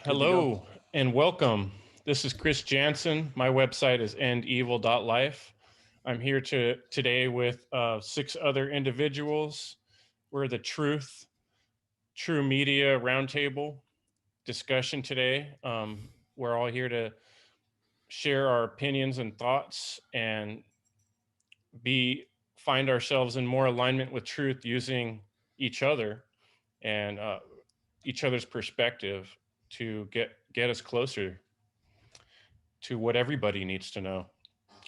Good to go. Hello and welcome. This is Chris Jantzen. My website is endevil.life. I'm here today with six other individuals. We're the True Media Roundtable discussion today. We're all here to share our opinions and thoughts and be find ourselves in more alignment with truth using each other and each other's perspective to get us closer to what everybody needs to know.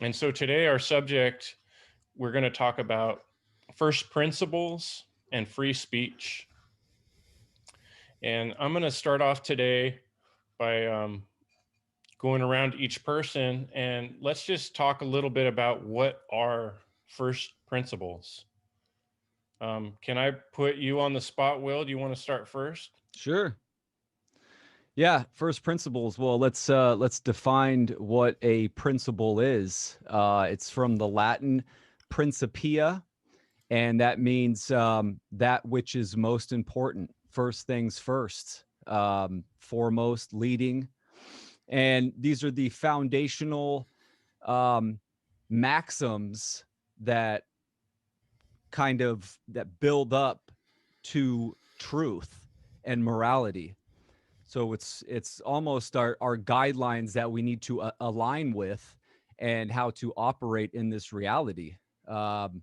And so today, our subject, we're going to talk about first principles and free speech. And I'm going to start off today by going around each person and let's just talk a little bit about what are first principles. Can I put you on the spot, Will? Do you want to start first? Sure. Yeah, first principles. Well, let's define what a principle is. It's from the Latin principia, and that means that which is most important. First things first, foremost, leading, and these are the foundational um, maxims that that build up to truth and morality. So it's almost our guidelines that we need to align with and how to operate in this reality. Um,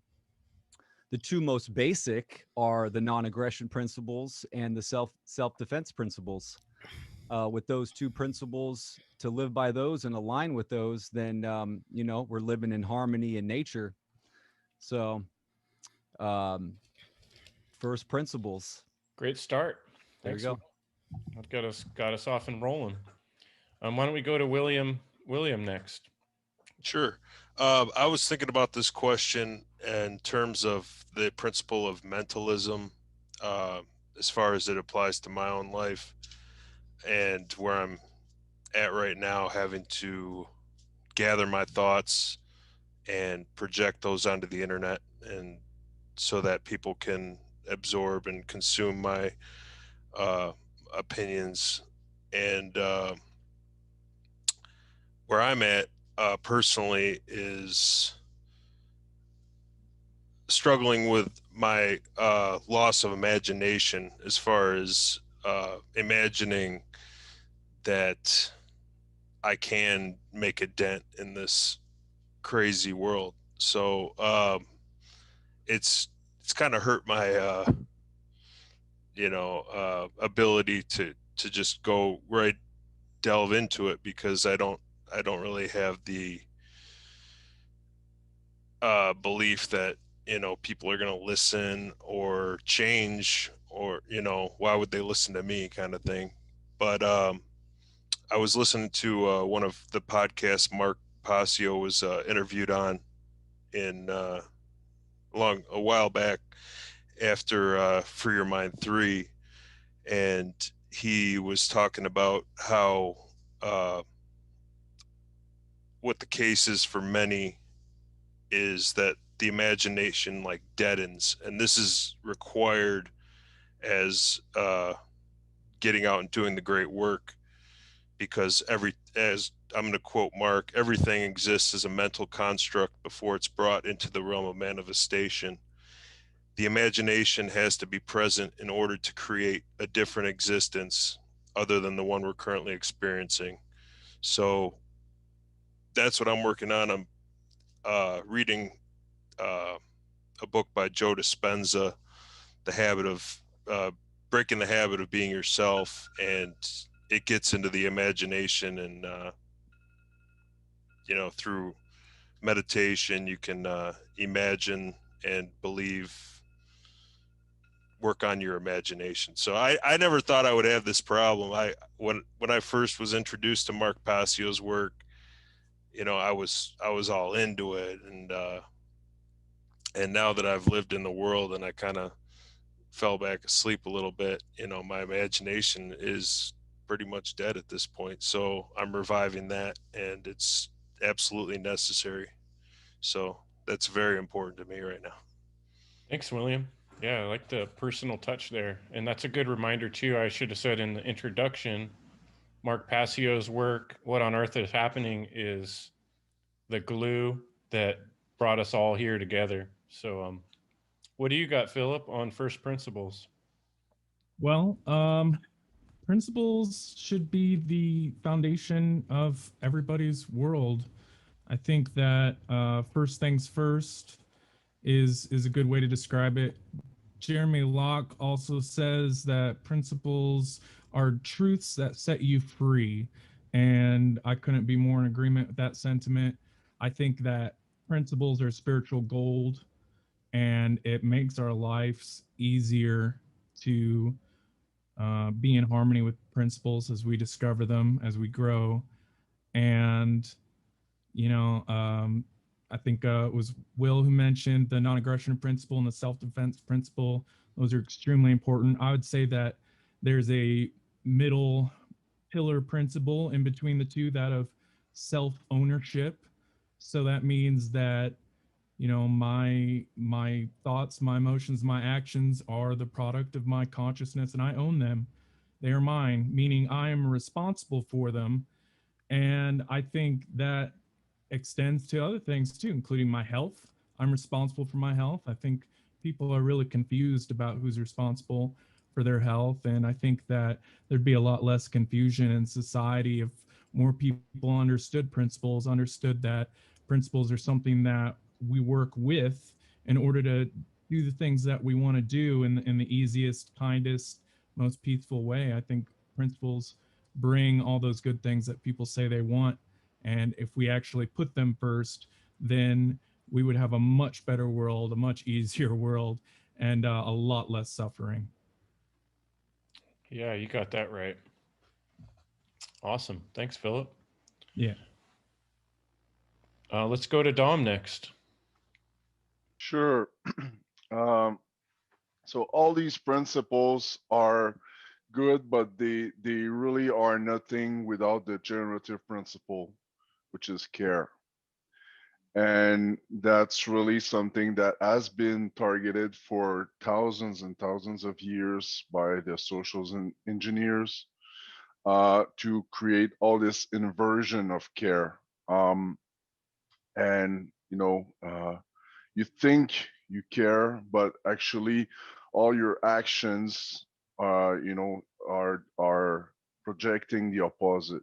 the two most basic are the non-aggression principles and the self-defense principles. With those two principles, to live by those and align with those, then we're living in harmony in nature. So um, first principles. Great start. There you Thanks. go. That got us off and rolling. Why don't we go to William? William next. Sure. I was thinking about this question in terms of the principle of mentalism, uh, as far as it applies to my own life and where I'm at right now, having to gather my thoughts and project those onto the internet, and so that people can absorb and consume my uh, opinions. And where I'm at personally is struggling with my loss of imagination, as far as imagining that I can make a dent in this crazy world. So it's it's kind of hurt my ability to just go right delve into it, because I don't really have the belief that people are going to listen or change, or why would they listen to me, kind of thing. But I was listening to one of the podcasts Mark Passio was interviewed on in long a while back, after Free Your Mind 3, and he was talking about how uh, what the case is for many is that the imagination like deadens, and this is required as getting out and doing the great work, because as I'm going to quote Mark, everything exists as a mental construct before it's brought into the realm of manifestation. The imagination has to be present in order to create a different existence other than the one we're currently experiencing. So that's what I'm working on. I'm reading uh, a book by Joe Dispenza, The Habit of Breaking the Habit of Being Yourself, and it gets into the imagination, and through meditation you can imagine and believe, work on your imagination. So I never thought I would have this problem. When I first was introduced to Mark Passio's work, I was all into it, and now that I've lived in the world and I kind of fell back asleep a little bit, my imagination is pretty much dead at this point. So I'm reviving that, and it's absolutely necessary. So that's very important to me right now. Thanks, William. Yeah, I like the personal touch there. And that's a good reminder, too. I should have said in the introduction Mark Passio's work, What on Earth is Happening, is the glue that brought us all here together. So, what do you got, Philip, on first principles? Well, principles should be the foundation of everybody's world. I think that first things first is a good way to describe it. Jeremy Locke also says that principles are truths that set you free. And I couldn't be more in agreement with that sentiment. I think that principles are spiritual gold, and it makes our lives easier to be in harmony with principles as we discover them, as we grow. And you know, I think it was Will who mentioned the non-aggression principle and the self-defense principle. Those are extremely important. I would say that there's a middle pillar principle in between the two, that of self-ownership. So that means that, you know, my thoughts, my emotions, my actions are the product of my consciousness, and I own them. They are mine, meaning I am responsible for them. And I think that extends to other things too, including my health. I'm responsible for my health. I think people are really confused about who's responsible for their health. And I think that there'd be a lot less confusion in society if more people understood principles, understood that principles are something that we work with in order to do the things that we want to do in the easiest, kindest, most peaceful way. I think principles bring all those good things that people say they want, and if we actually put them first, then we would have a much better world, a much easier world, and a lot less suffering. Yeah, you got that right. Awesome. Thanks, Philip. Yeah. Let's go to Dom next. Sure. um, so all these principles are good, but they really are nothing without the generative principle, which is care. And that's really something that has been targeted for thousands and thousands of years by the socials and engineers to create all this inversion of care. And you know, you think you care, but actually, all your actions, you know, are projecting the opposite.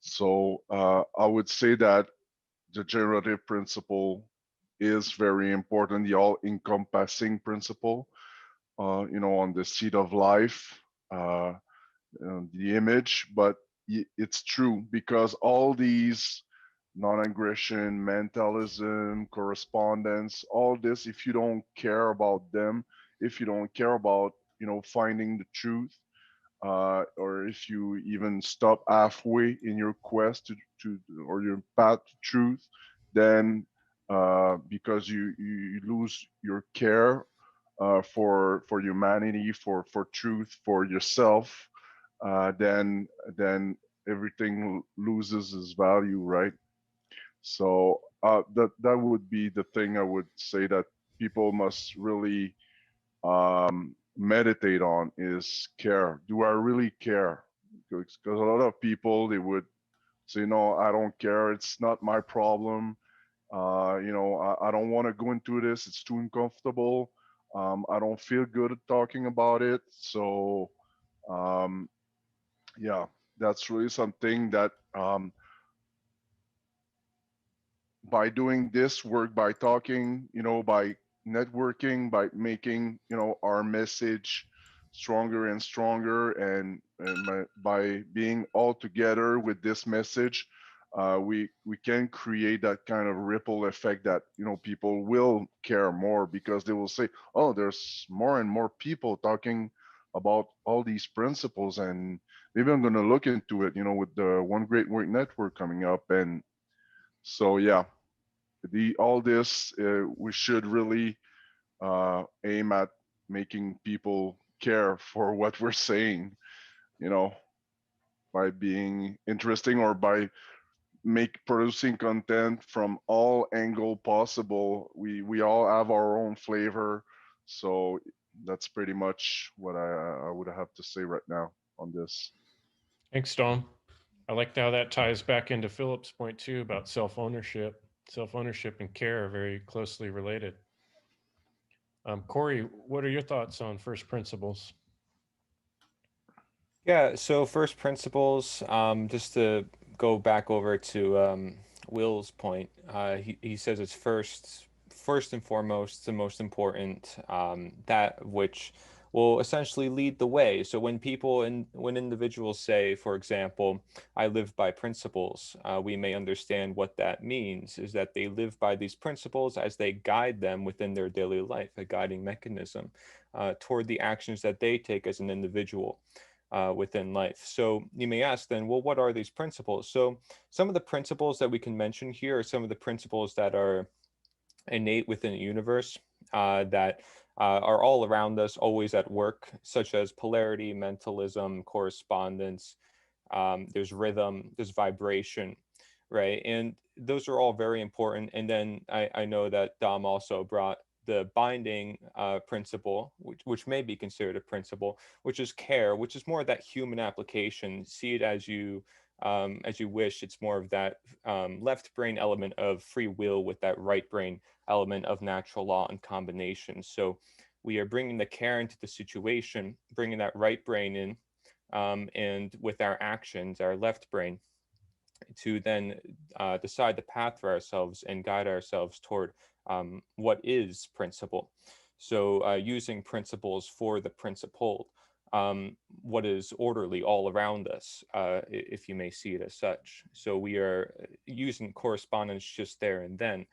So I would say that the generative principle is very important, the all-encompassing principle. You know, on the seed of life, the image, but it's true because all these non-aggression, mentalism, correspondence, all this, if you don't care about them, if you don't care about, you know, finding the truth, or if you even stop halfway in your quest to or your path to truth, then because you lose your care for humanity, for truth, for yourself, then everything loses its value, right? So that would be the thing I would say that people must really meditate on is care. Do I really care? Because a lot of people, they would say, no, I don't care. It's not my problem. You know, I don't want to go into this. It's too uncomfortable. I don't feel good talking about it. So um, yeah, that's really something that by doing this work, by talking, you know, by networking, by making, you know, our message stronger and stronger, and by being all together with this message, we can create that kind of ripple effect that, you know, people will care more because they will say, oh, there's more and more people talking about all these principles, and maybe I'm going to look into it, you know, with the One Great Work Network coming up. And so yeah, the all this we should really aim at making people care for what we're saying, you know, by being interesting or by make producing content from all angle possible. We all have our own flavor, so that's pretty much what I would have to say right now on this. Thanks, Dom. I like how that ties back into Philip's point too about self-ownership. Self-ownership and care are very closely related. Cory, what are your thoughts on first principles? Yeah, so first principles, just to go back over to Will's point, he says it's first and foremost, the most important, that which will essentially lead the way. So when individuals say, for example, I live by principles, we may understand what that means is that they live by these principles as they guide them within their daily life, a guiding mechanism toward the actions that they take as an individual within life. So you may ask then, well, what are these principles? So some of the principles that we can mention here are some of the principles that are innate within the universe that are all around us, always at work, such as polarity, mentalism, correspondence. There's rhythm, there's vibration, right? And those are all very important. And then I know that Dom also brought the binding principle, which may be considered a principle, which is care, which is more of that human application. See it as you wish. It's more of that left brain element of free will with that right brain element of natural law and combination. So we are bringing the care into the situation, bringing that right brain in, and with our actions, our left brain, to then decide the path for ourselves and guide ourselves toward what is principle. So using principles for the principled, what is orderly all around us, if you may see it as such. So we are using correspondence just there and then,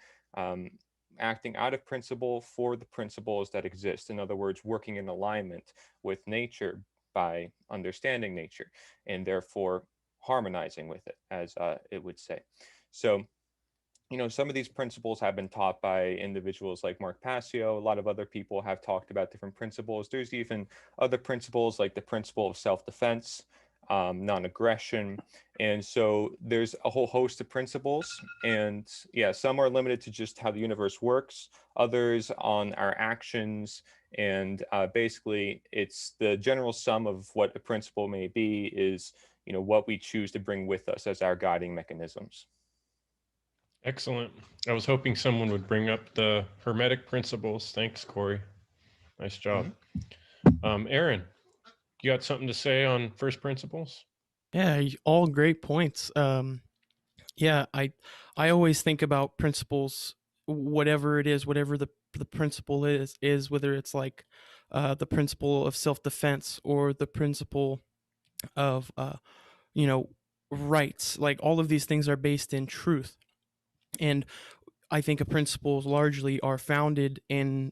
acting out of principle for the principles that exist. In other words, working in alignment with nature by understanding nature, and therefore harmonizing with it, as it would say. So, some of these principles have been taught by individuals like Mark Passio. A lot of other people have talked about different principles. There's even other principles like the principle of self-defense, non-aggression. And so there's a whole host of principles. And yeah, some are limited to just how the universe works, others on our actions. And basically, it's the general sum of what a principle may be is, what we choose to bring with us as our guiding mechanisms. Excellent. I was hoping someone would bring up the Hermetic principles. Thanks, Cory. Nice job. Aaron, you got something to say on first principles? Yeah, all great points. Yeah, I always think about principles, whatever it is, whatever the principle is whether it's like the principle of self defense or the principle of you know rights. Like all of these things are based in truth, and I think principles largely are founded in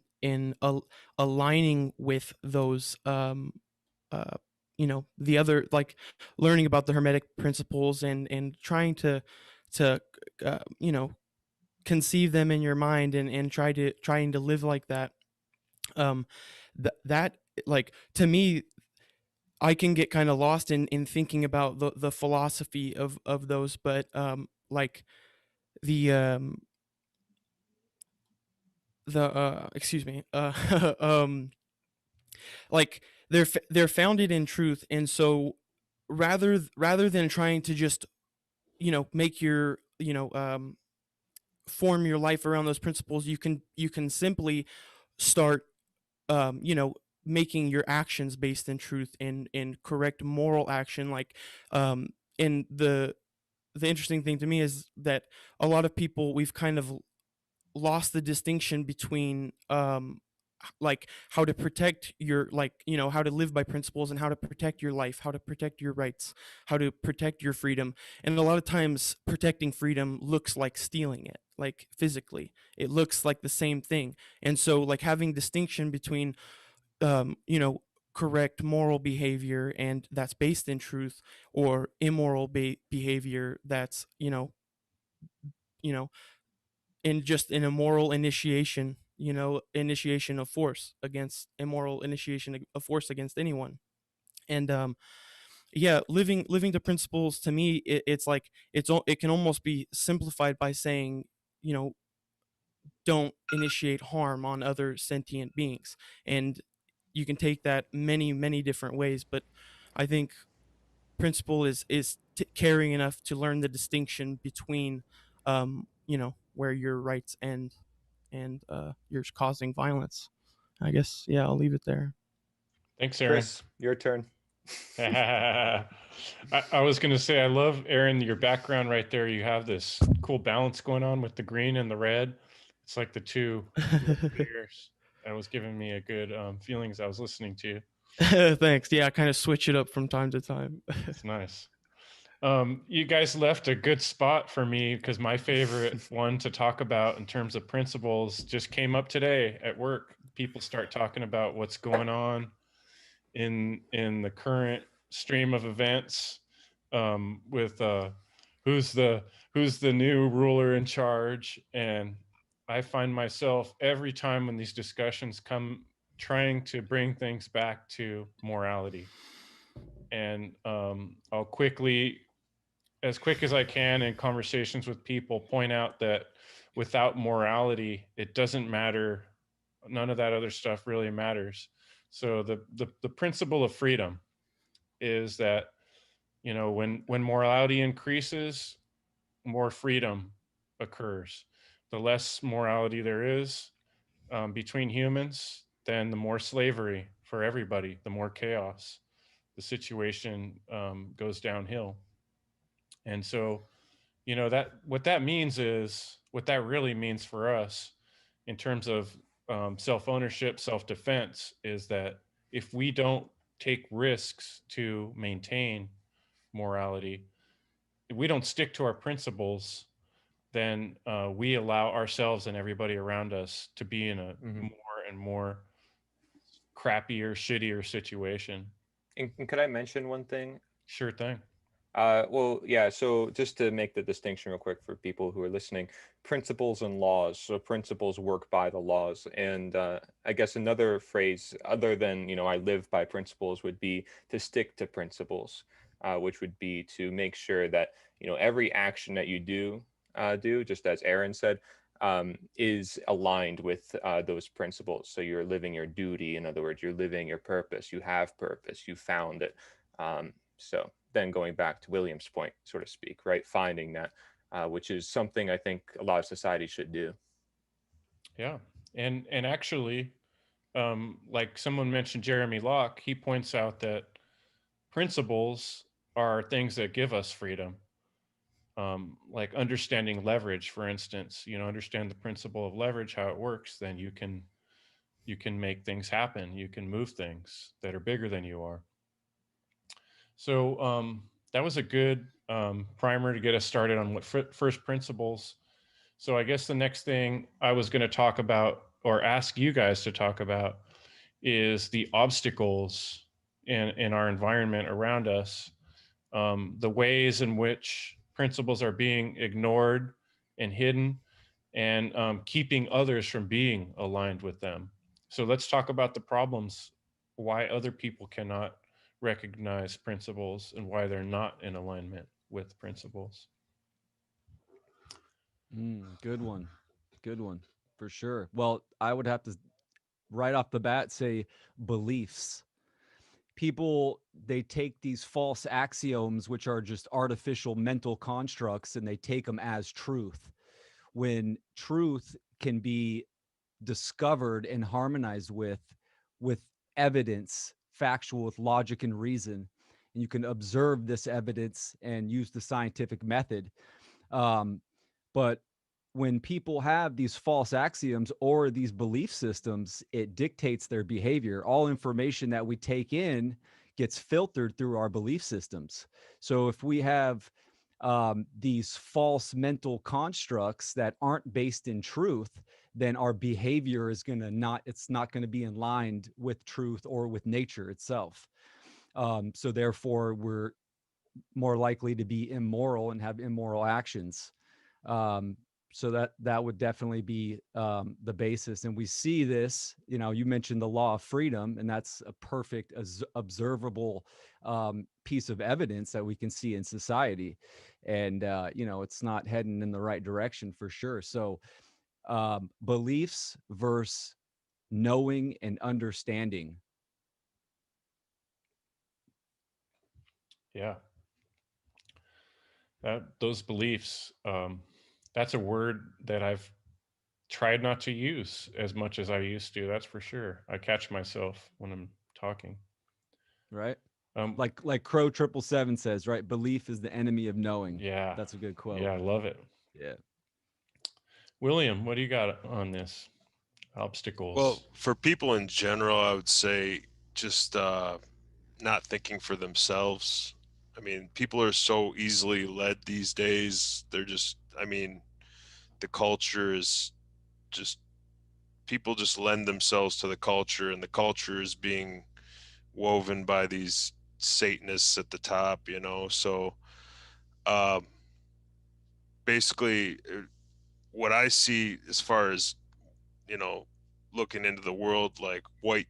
aligning with those the other, like learning about the hermetic principles and trying to you know conceive them in your mind and trying to live like that. um that, like, to me, I can get kind of lost in thinking about the philosophy of those, but like the excuse me like they're founded in truth, and so rather than trying to just make your form your life around those principles, you can simply start making your actions based in truth and correct moral action. Like and the interesting thing to me is that a lot of people, we've kind of lost the distinction between like how to protect your, like, how to live by principles and how to protect your life, how to protect your rights, how to protect your freedom. And a lot of times protecting freedom looks like stealing it, like physically it looks like the same thing. And so, like, having distinction between um you know correct moral behavior and that's based in truth, or immoral behavior that's you know in just an immoral initiation, initiation of force against immoral initiation of force against anyone. And yeah, living the principles, to me, it's like it can almost be simplified by saying, you know don't initiate harm on other sentient beings. And you can take that many different ways, but I think principle is caring enough to learn the distinction between where your rights end and you're causing violence. I guess, yeah, I'll leave it there. Thanks, Aaron. Chris, your turn. I was going to say, I love, Aaron, your background right there. You have this cool balance going on with the green and the red. It's like the two layers. That was giving me a good feeling as I was listening to you. Thanks. Yeah, I kind of switch it up from time to time. It's nice. You guys left a good spot for me, because my favorite one to talk about in terms of principles just came up today at work. People start talking about what's going on in the current stream of events, with who's the new ruler in charge. And I find myself every time when these discussions come trying to bring things back to morality. And I'll as quick as I can in conversations with people, point out that without morality, it doesn't matter. None of that other stuff really matters. So the principle of freedom is that, when morality increases, more freedom occurs. The less morality there is between humans, then the more slavery for everybody, the more chaos. The situation goes downhill. And so, that what that means is, what that really means for us in terms of self-ownership, self-defense, is that if we don't take risks to maintain morality, if we don't stick to our principles, then we allow ourselves and everybody around us to be in a more and more crappier, shittier situation. And could I mention one thing? Sure thing. Well, yeah, so just to make the distinction real quick for people who are listening, principles and laws. So principles work by the laws. And I guess another phrase other than, I live by principles would be to stick to principles, which would be to make sure that, every action that you do, just as Aaron said, is aligned with those principles. So you're living your duty. In other words, you're living your purpose. You have purpose. You found it. So then going back to William's point, so to speak, right? Finding that, which is something I think a lot of society should do. Yeah. And actually, like someone mentioned, Jeremy Locke, he points out that principles are things that give us freedom. Like understanding leverage, for instance, understand the principle of leverage, how it works, then you can make things happen. You can move things that are bigger than you are. So that was a good primer to get us started on what first principles. So I guess the next thing I was going to talk about, or ask you guys to talk about, is the obstacles in our environment around us, the ways in which principles are being ignored and hidden, and keeping others from being aligned with them. So let's talk about the problems, why other people cannot recognize principles and why they're not in alignment with principles. Good one. Good one, for sure. Well, I would have to right off the bat say beliefs. People, they take these false axioms, which are just artificial mental constructs, and they take them as truth, when truth can be discovered and harmonized with evidence, factual, with logic and reason. And you can observe this evidence and use the scientific method. But when people have these false axioms or these belief systems, it dictates their behavior. All information that we take in gets filtered through our belief systems. So if we have these false mental constructs that aren't based in truth, then our behavior is it's not going to be in line with truth or with nature itself. So therefore, we're more likely to be immoral and have immoral actions. So that would definitely be the basis. And we see this, you mentioned the law of freedom, and that's a perfect observable piece of evidence that we can see in society. And, it's not heading in the right direction for sure. So beliefs versus knowing and understanding. Yeah. those beliefs, that's a word that I've tried not to use as much as I used to. That's for sure. I catch myself when I'm talking. Right. Um, Like Crow 777 says, right? Belief is the enemy of knowing. yeah, That's a good quote. yeah, I love it. Yeah. William, what do you got on this? Obstacles. Well, for people in general, I would say just not thinking for themselves. I mean, people are so easily led these days. They're just, I mean, the culture is just, people just lend themselves to the culture, and the culture is being woven by these Satanists at the top, you know. So um, basically, what I see as far as, you know, looking into the world, like white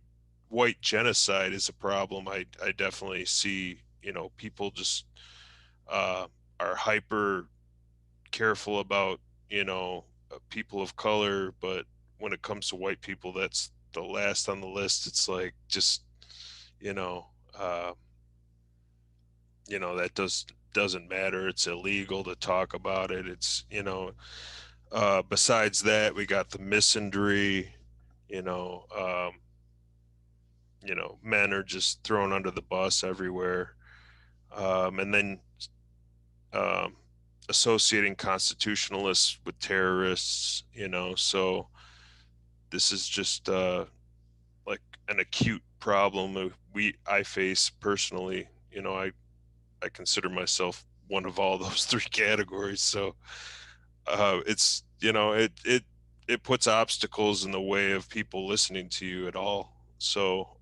genocide is a problem. I definitely see, you know, people just are hyper careful about, you know, people of color, but when it comes to white people, that's the last on the list. It's like just, you know, uh, that doesn't matter. It's illegal to talk about it. It's, you know, besides that, we got the misandry, you know, men are just thrown under the bus everywhere. And then um, associating constitutionalists with terrorists, you know, so this is just like an acute problem I face personally. You know, I consider myself one of all those three categories. So it's, you know, it puts obstacles in the way of people listening to you at all. So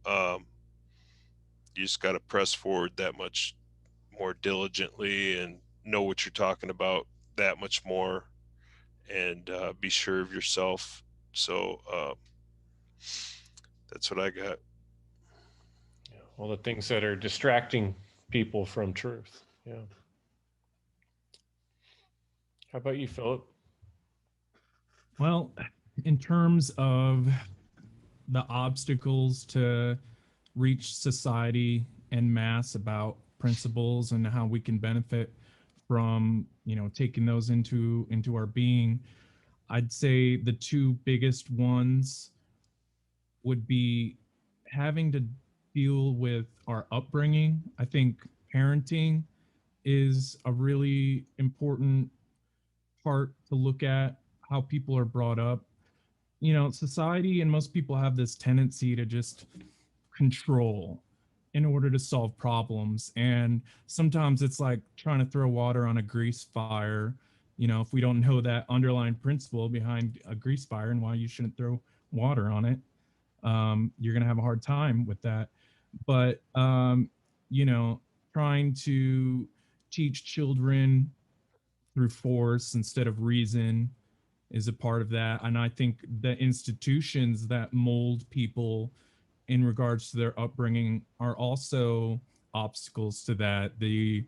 you just got to press forward that much more diligently and know what you're talking about that much more, and be sure of yourself. So that's what I got. Yeah, all the things that are distracting people from truth. Yeah. How about you, Philip? Well, in terms of the obstacles to reach society en masse about principles and how we can benefit from, taking those into our being, I'd say the two biggest ones would be having to deal with our upbringing. I think parenting is a really important part to look at, how people are brought up. Society and most people have this tendency to just control in order to solve problems. And sometimes it's like trying to throw water on a grease fire. If we don't know that underlying principle behind a grease fire and why you shouldn't throw water on it, you're going to have a hard time with that. But, trying to teach children through force instead of reason is a part of that. And I think the institutions that mold people in regards to their upbringing are also obstacles to that. The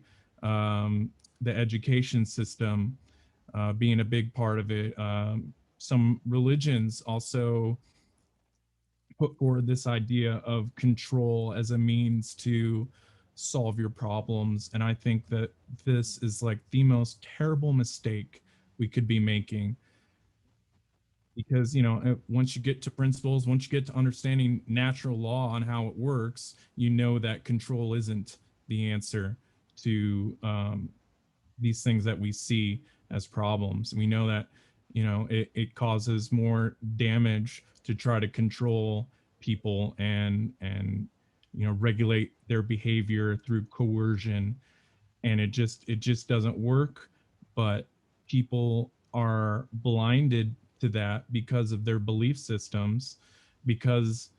education system being a big part of it. Some religions also put forward this idea of control as a means to solve your problems. And I think that this is like the most terrible mistake we could be making, because once you get to principles, once you get to understanding natural law and how it works, that control isn't the answer to these things that we see as problems. We know that it causes more damage to try to control people and regulate their behavior through coercion, and it just doesn't work. But people are blinded to that because of their belief systems, because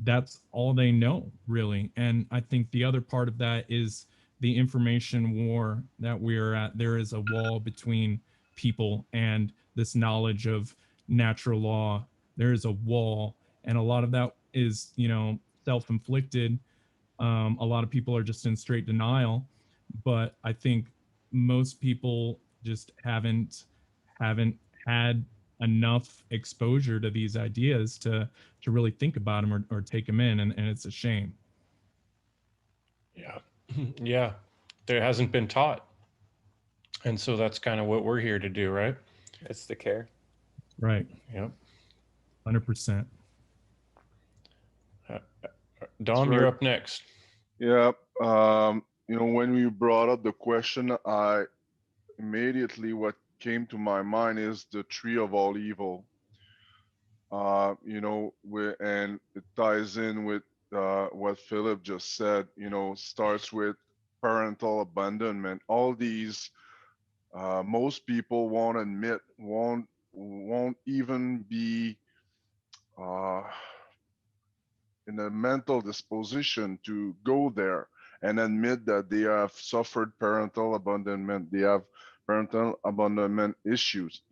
that's all they know, really. And I think the other part of that is the information war that we're at. There is a wall between people and this knowledge of natural law. There is a wall, and a lot of that is self-inflicted. A lot of people are just in straight denial, but I think most people just haven't had enough exposure to these ideas to really think about them, or take them in, and it's a shame. Yeah. Yeah. There hasn't been taught. And so that's kind of what we're here to do, right? It's the care. Right. Yep. 100%. Dom, right. you're up next. Yeah. When we brought up the question, I immediately what came to my mind is the tree of all evil. And it ties in with what Philip just said. Starts with parental abandonment. All these, most people won't admit, won't even be uh, in a mental disposition to go there and admit that they have suffered parental abandonment. They have parental abandonment issues.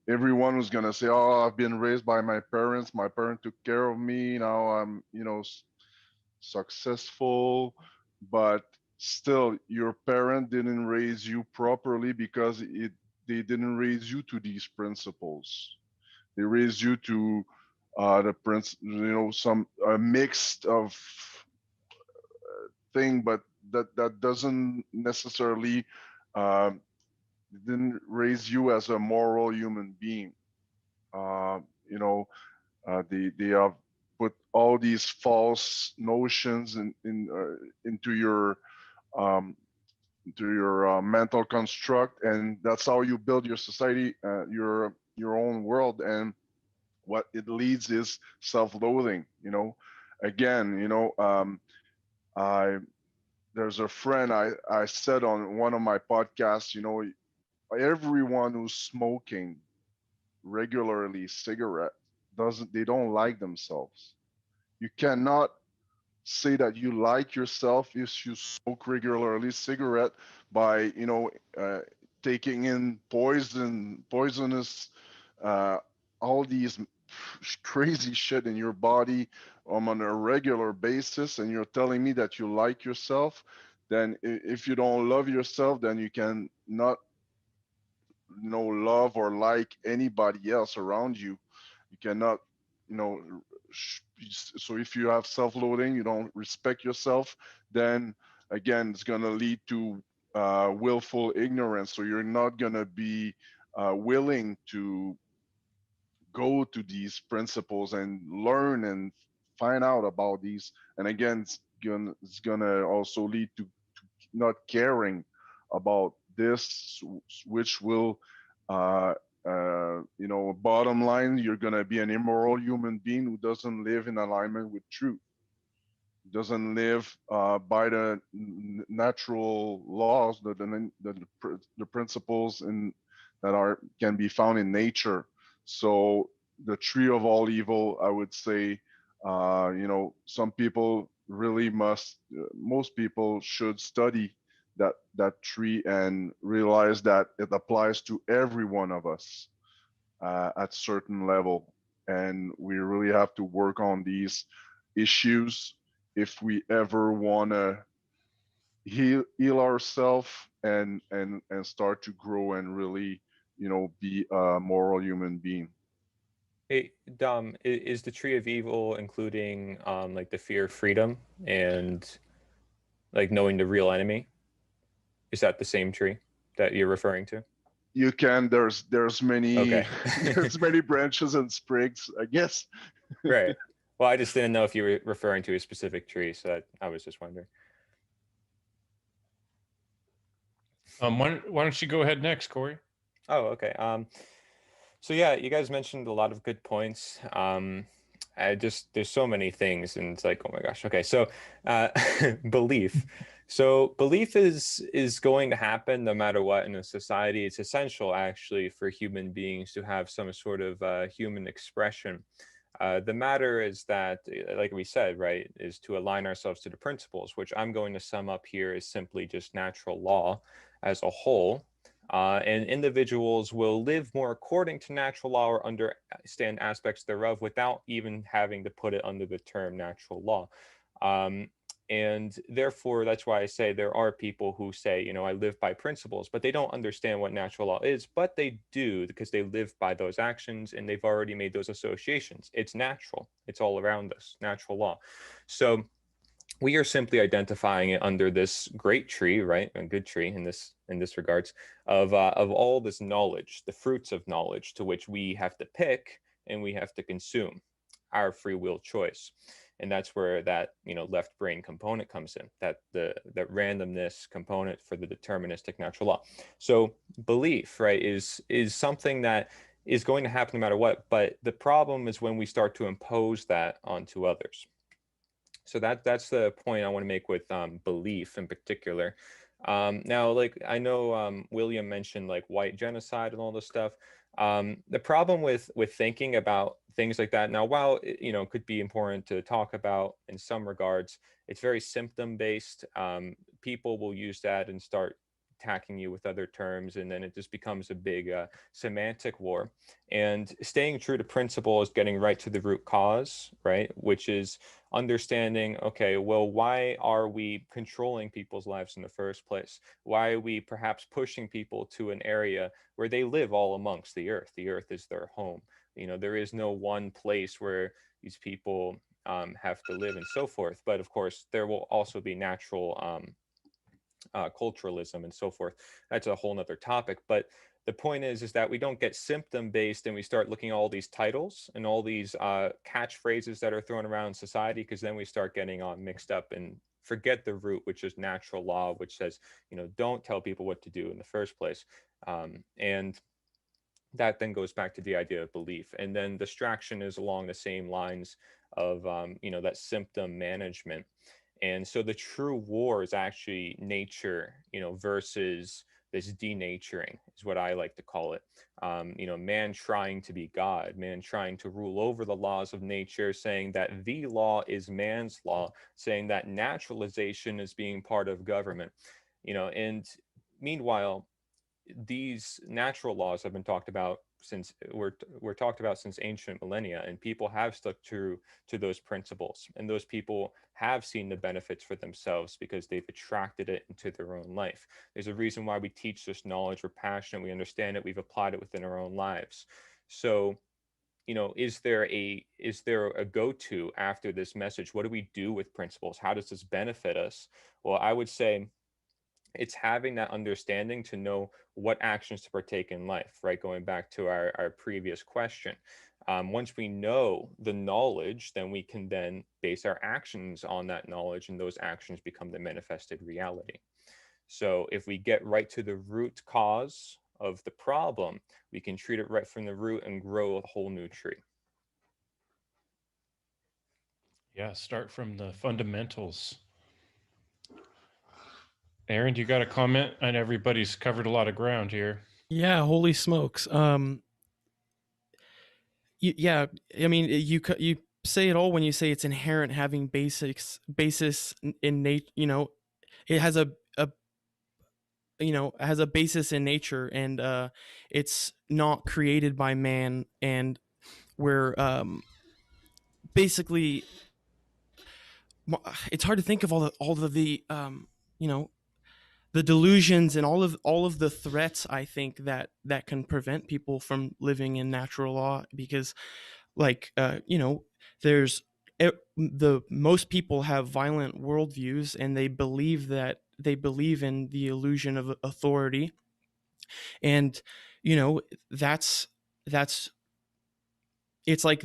Everyone was gonna say, "Oh, I've been raised by my parents. My parent took care of me. Now I'm, successful." But still, your parent didn't raise you properly because they didn't raise you to these principles. They raised you to some mixed of thing, but that doesn't necessarily um, didn't raise you as a moral human being. Uh, they have put all these false notions into your um, mental construct, and that's how you build your society, your own world, and what it leads is self-loathing. Again, I there's a friend I said on one of my podcasts, everyone who's smoking regularly cigarette they don't like themselves. You cannot say that you like yourself if you smoke regularly cigarette by taking in poisonous uh, all these crazy shit in your body on a regular basis, and you're telling me that you like yourself. Then if you don't love yourself, then you can not love or like anybody else around you. You cannot, you know so if you have self-loathing, you don't respect yourself, then again it's going to lead to willful ignorance. So you're not going to be willing to go to these principles and learn and find out about these. And again, it's gonna also lead to not caring about this, which will bottom line, you're gonna be an immoral human being who doesn't live in alignment with truth, doesn't live by the natural laws, the principles that can be found in nature. So the tree of all evil, I would say, some people really most people should study that tree and realize that it applies to every one of us at certain level, and we really have to work on these issues if we ever want to heal ourselves and start to grow and really be a moral human being. Hey, Dom, is the tree of evil including like the fear of freedom and like knowing the real enemy? Is that the same tree that you're referring to? You can there's many Okay. there's many branches and sprigs, I guess. Right. Well, I just didn't know if you were referring to a specific tree, so I was just wondering. Why don't you go ahead next, Cory? Oh, okay. So yeah, you guys mentioned a lot of good points. There's so many things, and it's like, oh my gosh. Okay, so belief. So belief is going to happen no matter what in a society. It's essential actually for human beings to have some sort of human expression. The matter is that, like we said, right, is to align ourselves to the principles, which I'm going to sum up here as simply just natural law as a whole. And individuals will live more according to natural law or understand aspects thereof without even having to put it under the term natural law. And therefore, that's why I say there are people who say, I live by principles, but they don't understand what natural law is, but they do because they live by those actions and they've already made those associations. It's natural. It's all around us, natural law. So we are simply identifying it under this great tree, right? A good tree in this regards of all this knowledge, the fruits of knowledge, to which we have to pick and we have to consume, our free will choice. And that's where that, you know, left brain component comes in, that randomness component for the deterministic natural law. So belief, right, is something that is going to happen no matter what. But the problem is when we start to impose that onto others. So that's the point I want to make with belief in particular. Now, like I know William mentioned like white genocide and all this stuff. The problem with thinking about things like that now, while it, you know, could be important to talk about in some regards, it's very symptom based. People will use that and start attacking you with other terms, and then it just becomes a big semantic war. And staying true to principle is getting right to the root cause, right? Which is understanding, okay, well, why are we controlling people's lives in the first place? Why are we perhaps pushing people to an area where they live all amongst the earth? The earth is their home. You know, there is no one place where these people have to live and so forth. But of course, there will also be natural culturalism and so forth. That's a whole nother topic. But the point is that we don't get symptom based and we start looking at all these titles and all these catchphrases that are thrown around in society, because then we start getting mixed up and forget the root, which is natural law, which says, you know, don't tell people what to do in the first place. And that then goes back to the idea of belief. And then distraction is along the same lines of, you know, that symptom management. And so the true war is actually nature, you know, versus this denaturing is what I like to call it. You know, man trying to be God, man trying to rule over the laws of nature, saying that the law is man's law, saying that naturalization is being part of government, you know, and meanwhile, these natural laws have been talked about since we're talked about since ancient millennia, and people have stuck true to those principles, and those people have seen the benefits for themselves because they've attracted it into their own life. There's a reason why we teach this knowledge. We're passionate, we understand it, we've applied it within our own lives. So, you know, is there a go-to after this message? What do we do with principles? How does this benefit us? Well, I would say it's having that understanding to know what actions to partake in life, right? Going back to our previous question. Once we know the knowledge, then we can then base our actions on that knowledge, and those actions become the manifested reality. So if we get right to the root cause of the problem, we can treat it right from the root and grow a whole new tree. Yeah, start from the fundamentals. Aaron, do you got a comment? And everybody's covered a lot of ground here. Yeah, holy smokes. Yeah, I mean, you say it all when you say it's inherent, having basis in nature. You know, it has a you know, has a basis in nature, and it's not created by man, and we're basically, it's hard to think of all of the you know, the delusions and all of the threats, I think, that can prevent people from living in natural law, because like you know, there's the most people have violent worldviews, and they believe in the illusion of authority, and you know, that's it's like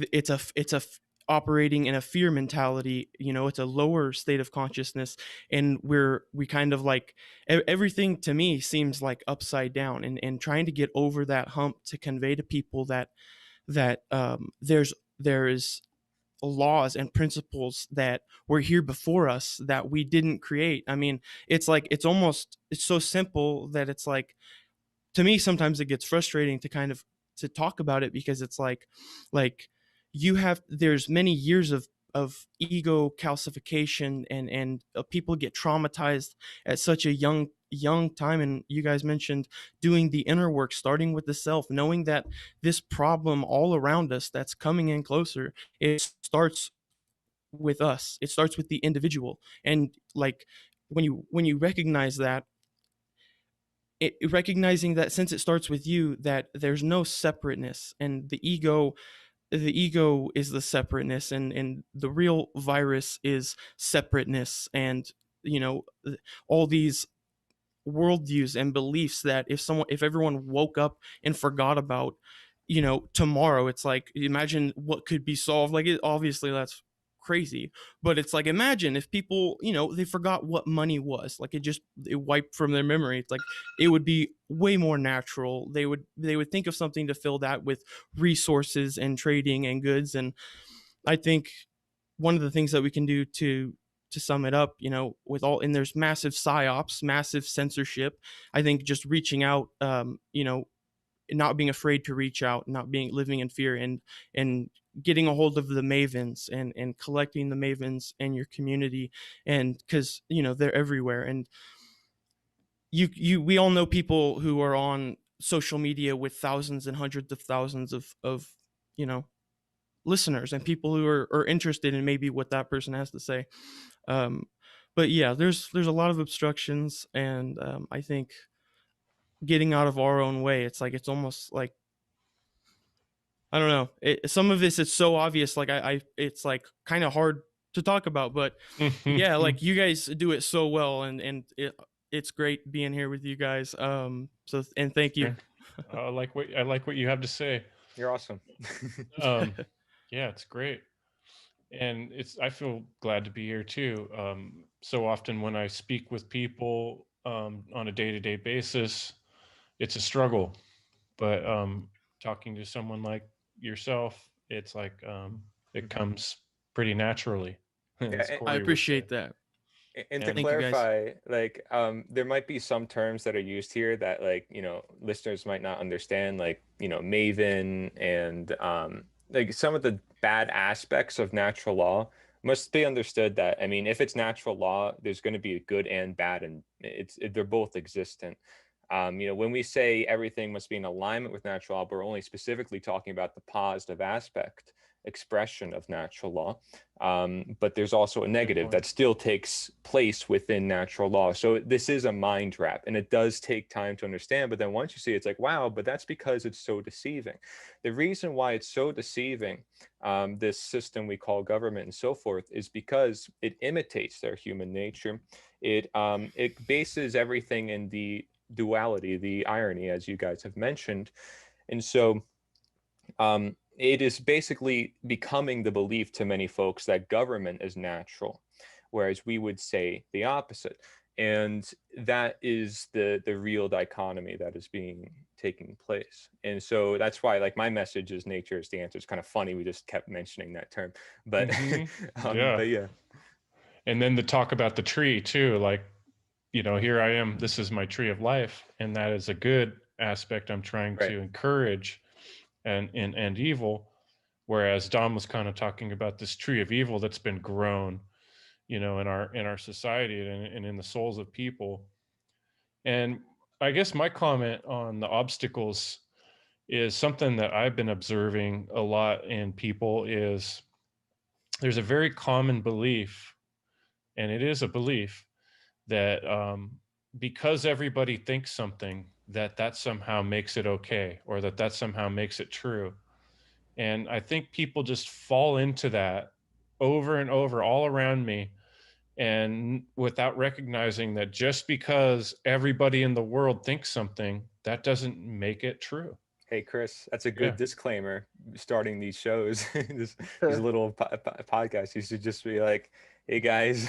operating in a fear mentality. You know, it's a lower state of consciousness, and we kind of like, everything to me seems like upside down, and trying to get over that hump to convey to people that there is laws and principles that were here before us that we didn't create. I mean, it's like, it's so simple that it's like, to me sometimes it gets frustrating to kind of to talk about it, because it's like there's many years of ego calcification, and people get traumatized at such a young time. And you guys mentioned doing the inner work, starting with the self, knowing that this problem all around us that's coming in closer, it starts with us, it starts with the individual. And like, when you recognize that, recognizing that since it starts with you, that there's no separateness, and the ego the ego is the separateness, and the real virus is separateness, and you know all these worldviews and beliefs that if everyone woke up and forgot about, tomorrow, it's like, imagine what could be solved. Like, obviously that's crazy, but it's like, imagine if people, they forgot what money was. Like, it wiped from their memory. It's like, it would be way more natural. They would think of something to fill that with resources and trading and goods. And I think one of the things that we can do to sum it up, with all, and there's massive psyops, massive censorship. I think just reaching out, not being afraid to reach out, not being living in fear, and getting a hold of the mavens, and collecting the mavens in your community, and because they're everywhere. And we all know people who are on social media with thousands and hundreds of thousands of listeners, and people who are interested in maybe what that person has to say. um but yeah, there's a lot of obstructions, and I think getting out of our own way, it's almost like, I don't know, some of this, it's so obvious, like I it's like kind of hard to talk about, but yeah, like you guys do it so well, and it's great being here with you guys. So, and thank you. I like what you have to say. You're awesome. Yeah, it's great. And I feel glad to be here too. So often when I speak with people on a day-to-day basis, it's a struggle. But talking to someone like yourself, it's like it comes pretty naturally. Yeah, I appreciate that. And to Thank you, guys. clarify, like there might be some terms that are used here that, like, listeners might not understand, like, maven, and like some of the bad aspects of natural law must be understood. That, I mean, if it's natural law, there's going to be good and bad, and they're both existent. When we say everything must be in alignment with natural law, we're only specifically talking about the positive aspect expression of natural law. But there's also a negative that still takes place within natural law. So this is a mind trap, and it does take time to understand. But then once you see it, it's like, wow, but that's because it's so deceiving. The reason why it's so deceiving, this system we call government and so forth, is because it imitates their human nature. It bases everything in the duality, the irony, as you guys have mentioned. And so it is basically becoming the belief to many folks that government is natural, whereas we would say the opposite. And that is the real dichotomy that is taking place. And so that's why, like, my message is nature is the answer. It's kind of funny we just kept mentioning that term, but but yeah. And then the talk about the tree too, like, here I am, this is my tree of life, and that is a good aspect I'm trying to encourage and evil, whereas Dom was kind of talking about this tree of evil that's been grown, in our society and in the souls of people. And I guess my comment on the obstacles is something that I've been observing a lot in people. Is there's a very common belief, and it is a belief, that because everybody thinks something, that somehow makes it okay, or that somehow makes it true. And I think people just fall into that over and over all around me, and without recognizing that just because everybody in the world thinks something, that doesn't make it true. Hey, Chris, that's a good disclaimer starting these shows. These little podcasts, you should just be like, hey guys,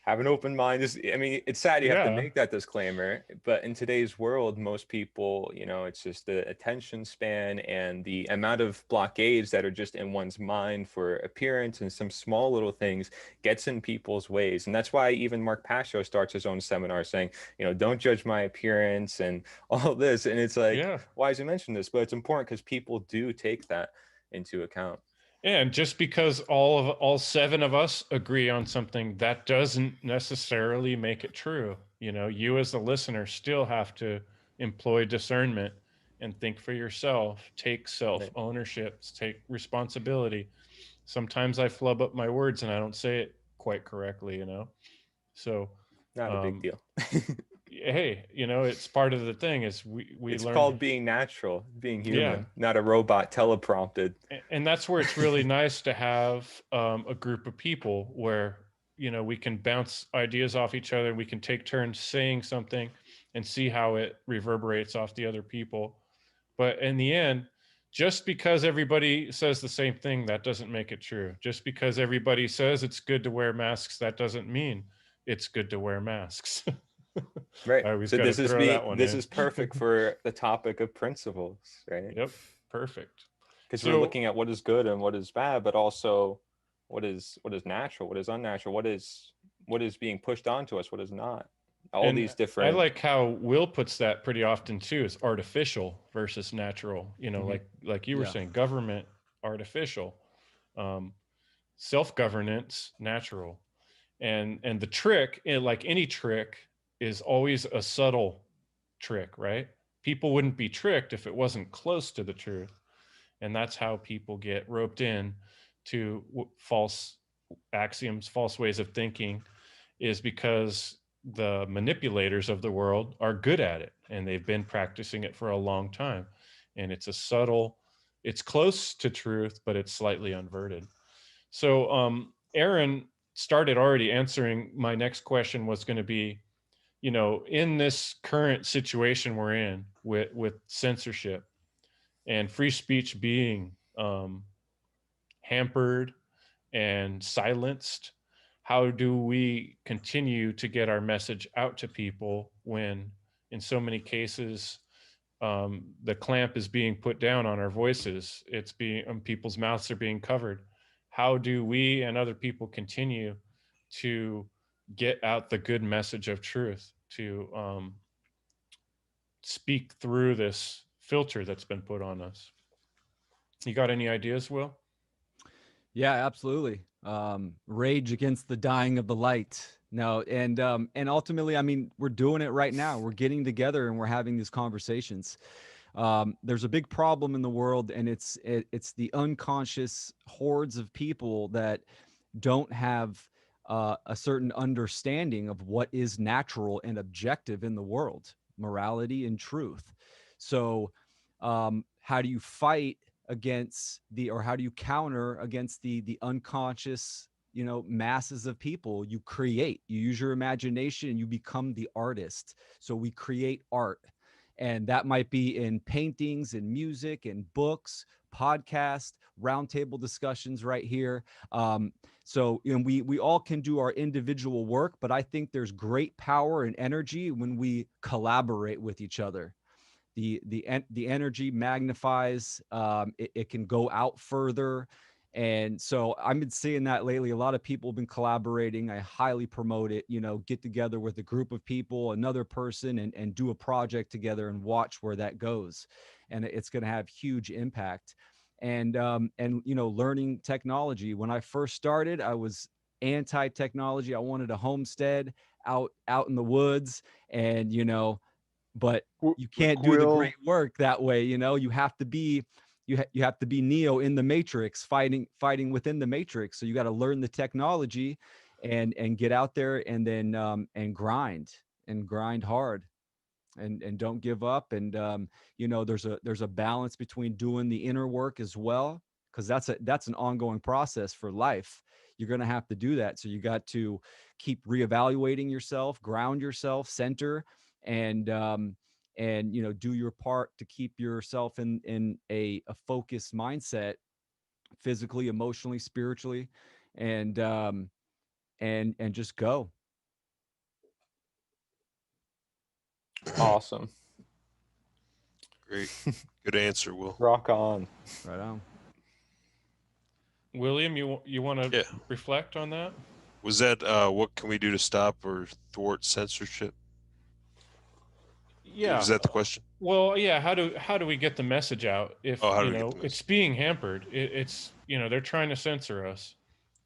have an open mind. I mean, it's sad you have to make that disclaimer, but in today's world, most people, it's just the attention span and the amount of blockades that are just in one's mind for appearance and some small little things gets in people's ways. And that's why even Mark Pasho starts his own seminar saying, don't judge my appearance and all this. And it's like, why does he mention this? But it's important because people do take that into account. And just because all seven of us agree on something, that doesn't necessarily make it true. You as the listener still have to employ discernment and think for yourself, take self-ownership, take responsibility. Sometimes I flub up my words and I don't say it quite correctly, So not a big deal. hey, you know, it's part of the thing is we It's learn. called being natural, being human, not a robot teleprompted. And that's where it's really nice to have a group of people where, you know, we can bounce ideas off each other. We can take turns saying something and see how it reverberates off the other people. But in the end, just because everybody says the same thing, that doesn't make it true. Just because everybody says it's good to wear masks, that doesn't mean it's good to wear masks. Right. I always So got to throw that one in. this is perfect for the topic of principles, right? Yep. Perfect. Because we're looking at what is good and what is bad, but also what is natural, what is unnatural, what is being pushed onto us, what is not. All these different. I like how Will puts that pretty often too. It's artificial versus natural. You know, like you were saying, government artificial, self-governance natural, and the trick, like any trick, is always a subtle trick, right? People wouldn't be tricked if it wasn't close to the truth. And that's how people get roped in to false axioms, false ways of thinking, is because the manipulators of the world are good at it and they've been practicing it for a long time. And it's a subtle, it's close to truth, but it's slightly inverted. So Aaron started already answering. My next question was going to be, you know, in this current situation we're in with censorship and free speech being hampered and silenced, how do we continue to get our message out to people when in so many cases the clamp is being put down on our voices? It's being, people's mouths are being covered. How do we and other people continue to get out the good message of truth, to speak through this filter that's been put on us? You got any ideas, Will? Yeah, absolutely. Rage against the dying of the light. No, and ultimately, I mean, we're doing it right now. We're getting together and we're having these conversations. There's a big problem in the world, and it's the unconscious hordes of people that don't have a certain understanding of what is natural and objective in the world, morality and truth. So, how do you fight against or how do you counter against the unconscious, you know, masses of people? You use your imagination and you become the artist. So we create art, and that might be in paintings and music and books, podcast, roundtable discussions right here. So, you know, we all can do our individual work, but I think there's great power and energy when we collaborate with each other. The energy magnifies. It can go out further. And so I've been seeing that lately. A lot of people have been collaborating. I highly promote it. You know, get together with a group of people, another person, and do a project together and watch where that goes. And it's going to have huge impact. And you know, learning technology. When I first started, I was anti-technology. I wanted a homestead out in the woods, and you know, but you can't do the great work that way. You know, you have to be you have to be Neo in the Matrix, fighting within the Matrix. So you got to learn the technology and get out there and then and grind hard and don't give up. And you know, there's a balance between doing the inner work as well, because that's an ongoing process for life. You're going to have to do that. So you got to keep reevaluating yourself, ground yourself, center, and you know, do your part to keep yourself in a focused mindset, physically, emotionally, spiritually, and just go. Awesome. Great. Good answer, Will. Rock on. Right on. William, you want to reflect on that? Was that what can we do to stop or thwart censorship? Yeah. Is that the question? Well, yeah. How do we get the message out if you know it's being hampered? It's, you know, they're trying to censor us.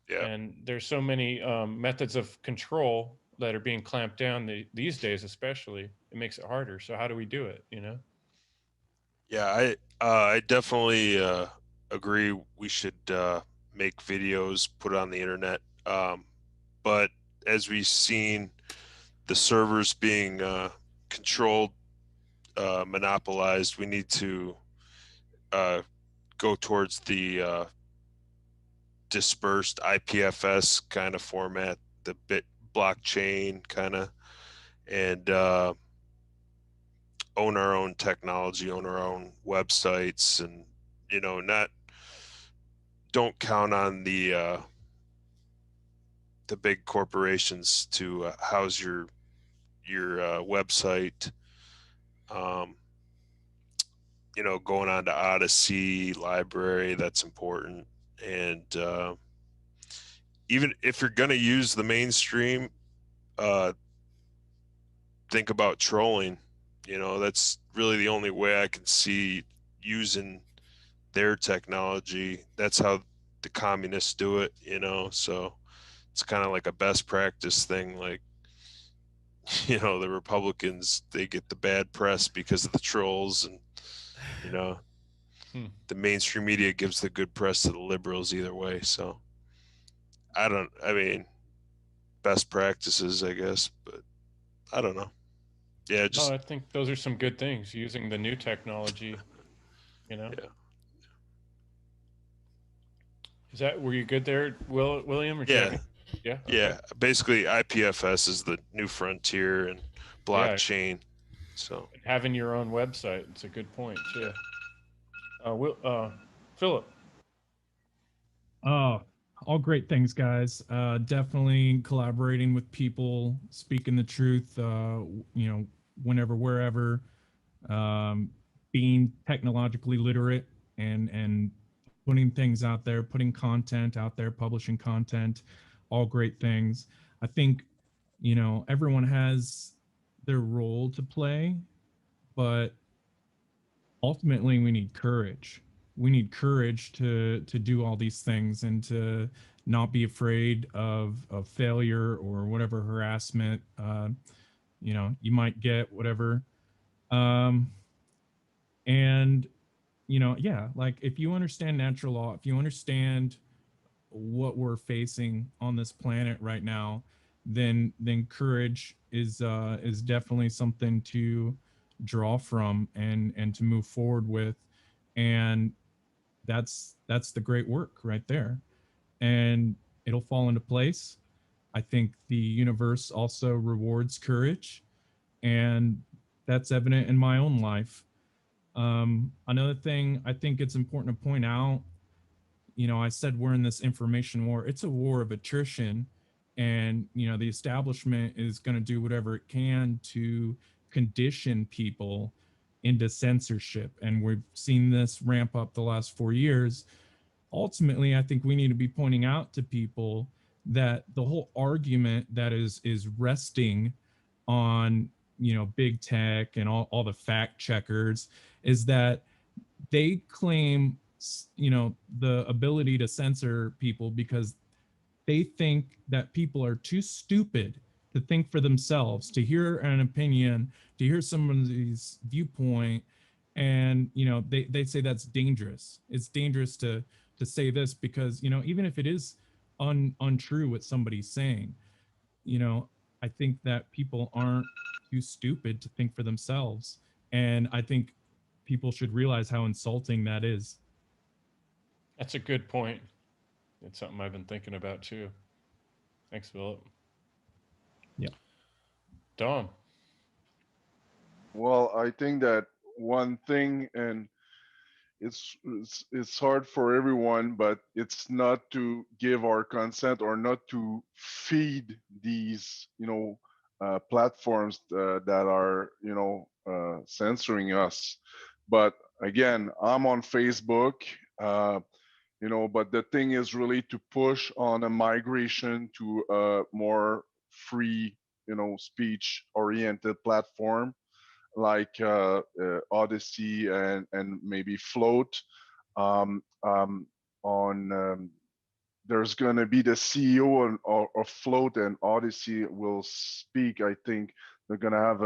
Yeah. And there's so many methods of control that are being clamped down these days, especially. It makes it harder. So how do we do it? You know? Yeah, I definitely agree. We should make videos, put it on the internet. But as we've seen, the servers being controlled, monopolized. We need to go towards the dispersed IPFS kind of format, the bit blockchain kind of, and own our own technology, own our own websites, and don't count on the big corporations to house your website. Going on to Odyssey library, that's important. And even if you're going to use the mainstream, think about trolling. That's really the only way I can see using their technology. That's how the communists do it, so it's kind of like a best practice thing. Like, the Republicans, they get the bad press because of the trolls, and the mainstream media gives the good press to the liberals either way. So I mean, best practices, I guess, but I don't know. Yeah, I think those are some good things, using the new technology, Yeah. Is that, were you good there, William? Or Yeah. Yeah. Okay. Yeah. Basically, IPFS is the new frontier and blockchain. Yeah. So having your own website, it's a good point. Yeah. Philip. Oh, all great things, guys. Definitely collaborating with people, speaking the truth, whenever, wherever, being technologically literate and putting things out there, putting content out there, publishing content, all great things. I think, everyone has their role to play, but ultimately we need courage. We need courage to do all these things and to not be afraid of failure or whatever harassment you might get, whatever. And yeah, like if you understand natural law, if you understand what we're facing on this planet right now, then courage is definitely something to draw from and to move forward with. And that's the great work right there, and it'll fall into place. I think the universe also rewards courage, and that's evident in my own life. Another thing I think it's important to point out, I said we're in this information war. It's a war of attrition, and the establishment is going to do whatever it can to condition people into censorship, and we've seen this ramp up the last 4 years. Ultimately, I think we need to be pointing out to people that the whole argument that is resting on big tech and all the fact checkers is that they claim the ability to censor people because they think that people are too stupid to think for themselves, to hear an opinion, to hear somebody's viewpoint. And they say that's dangerous. It's dangerous to say this because even if it is untrue what somebody's saying, I think that people aren't too stupid to think for themselves. And I think people should realize how insulting that is. That's a good point. It's something I've been thinking about too. Thanks, Philip. Yeah. Dom. Well, I think that one thing, and it's hard for everyone, but it's not to give our consent or not to feed these platforms that are censoring us. But again, I'm on Facebook, but the thing is really to push on a migration to a more free speech oriented platform like Odyssey and maybe Float. Um, um, on There's going to be the CEO of Float and Odyssey will speak. I think they're going to have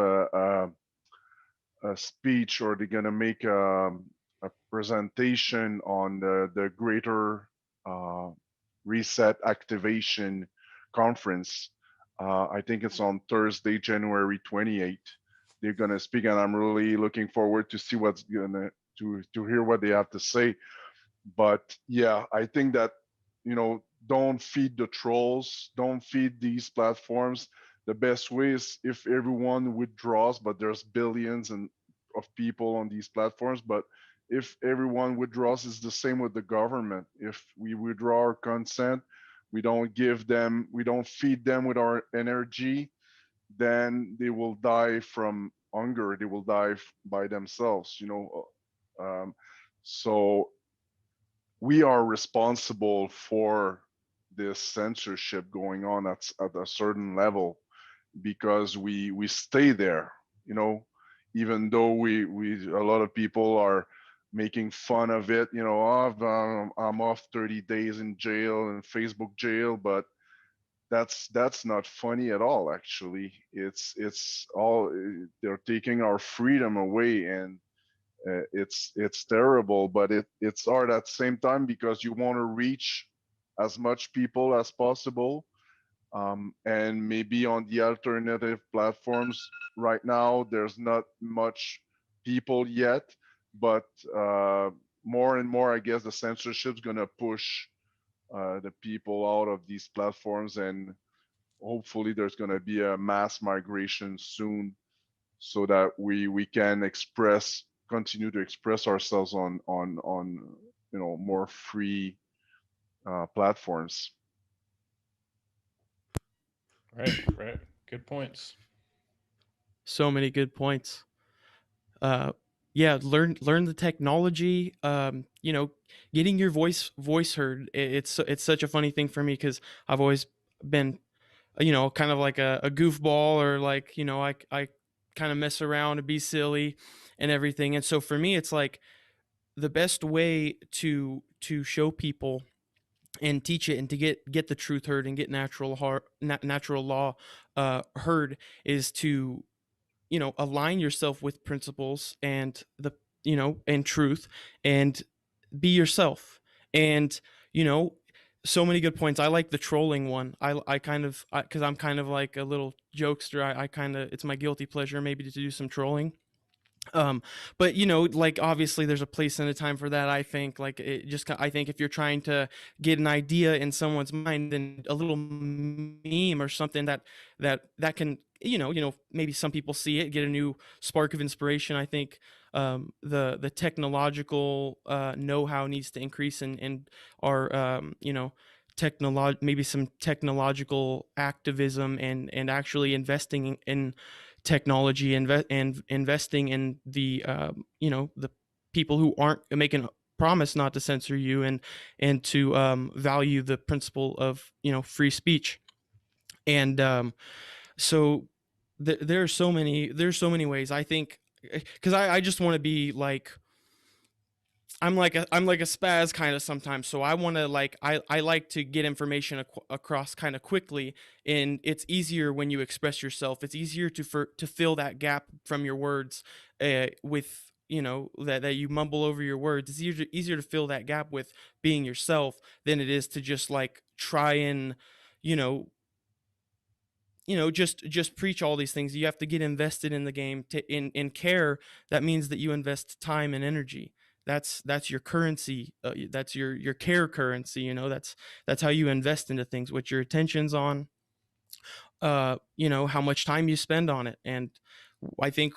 a speech, or they're going to make a presentation on the Greater Reset Activation Conference. I think it's on Thursday, January 28th. they're gonna speak, and I'm really looking forward to see what's gonna to hear what they have to say. But yeah, I think that, don't feed the trolls, don't feed these platforms. The best way is if everyone withdraws, but there's billions of people on these platforms. But if everyone withdraws, it's the same with the government. If we withdraw our consent, we don't feed them with our energy, then they will die from hunger. They will die by themselves, so we are responsible for this censorship going on at a certain level, because we stay there, even though we a lot of people are making fun of it, oh, I'm off 30 days in jail, in Facebook jail, but that's not funny at all. Actually, it's all, they're taking our freedom away, and it's terrible, but it's hard at the same time, because you want to reach as much people as possible. And maybe on the alternative platforms right now, there's not much people yet, but more and more, I guess the censorship's going to push the people out of these platforms, and hopefully there's going to be a mass migration soon, so that we can continue to express ourselves on more free platforms. Right. Good points. So many good points. Yeah, learn the technology. Getting your voice heard. It's such a funny thing for me, because I've always been, kind of like a goofball, or like, I kind of mess around and be silly and everything. And so for me, it's like the best way to show people and teach it, and to get the truth heard, and get natural law heard, is to, align yourself with principles and and truth, and be yourself. And you know so many good points. I like the trolling one. I kind of, because I'm kind of like a little jokester. I kind of, it's my guilty pleasure maybe to do some trolling. But like, obviously there's a place and a time for that. I think, like, I think if you're trying to get an idea in someone's mind, then a little meme or something that can, maybe some people see it, get a new spark of inspiration. I think the technological know-how needs to increase, and our maybe some technological activism, and actually investing in technology, and investing in the the people who aren't making a promise not to censor you, and to value the principle of free speech. And so there's so many ways, I think, because I just want to be like, I'm like a spaz kind of sometimes. So I want to, like, I like to get information across kind of quickly, and it's easier when you express yourself. It's easier to fill that gap from your words, with that you mumble over your words. It's easier to fill that gap with being yourself, than it is to just like try and you know just preach all these things. You have to get invested in the game, in care. That means that you invest time and energy. That's your currency. That's your care currency. That's how you invest into things, what your attention's on, how much time you spend on it. And I think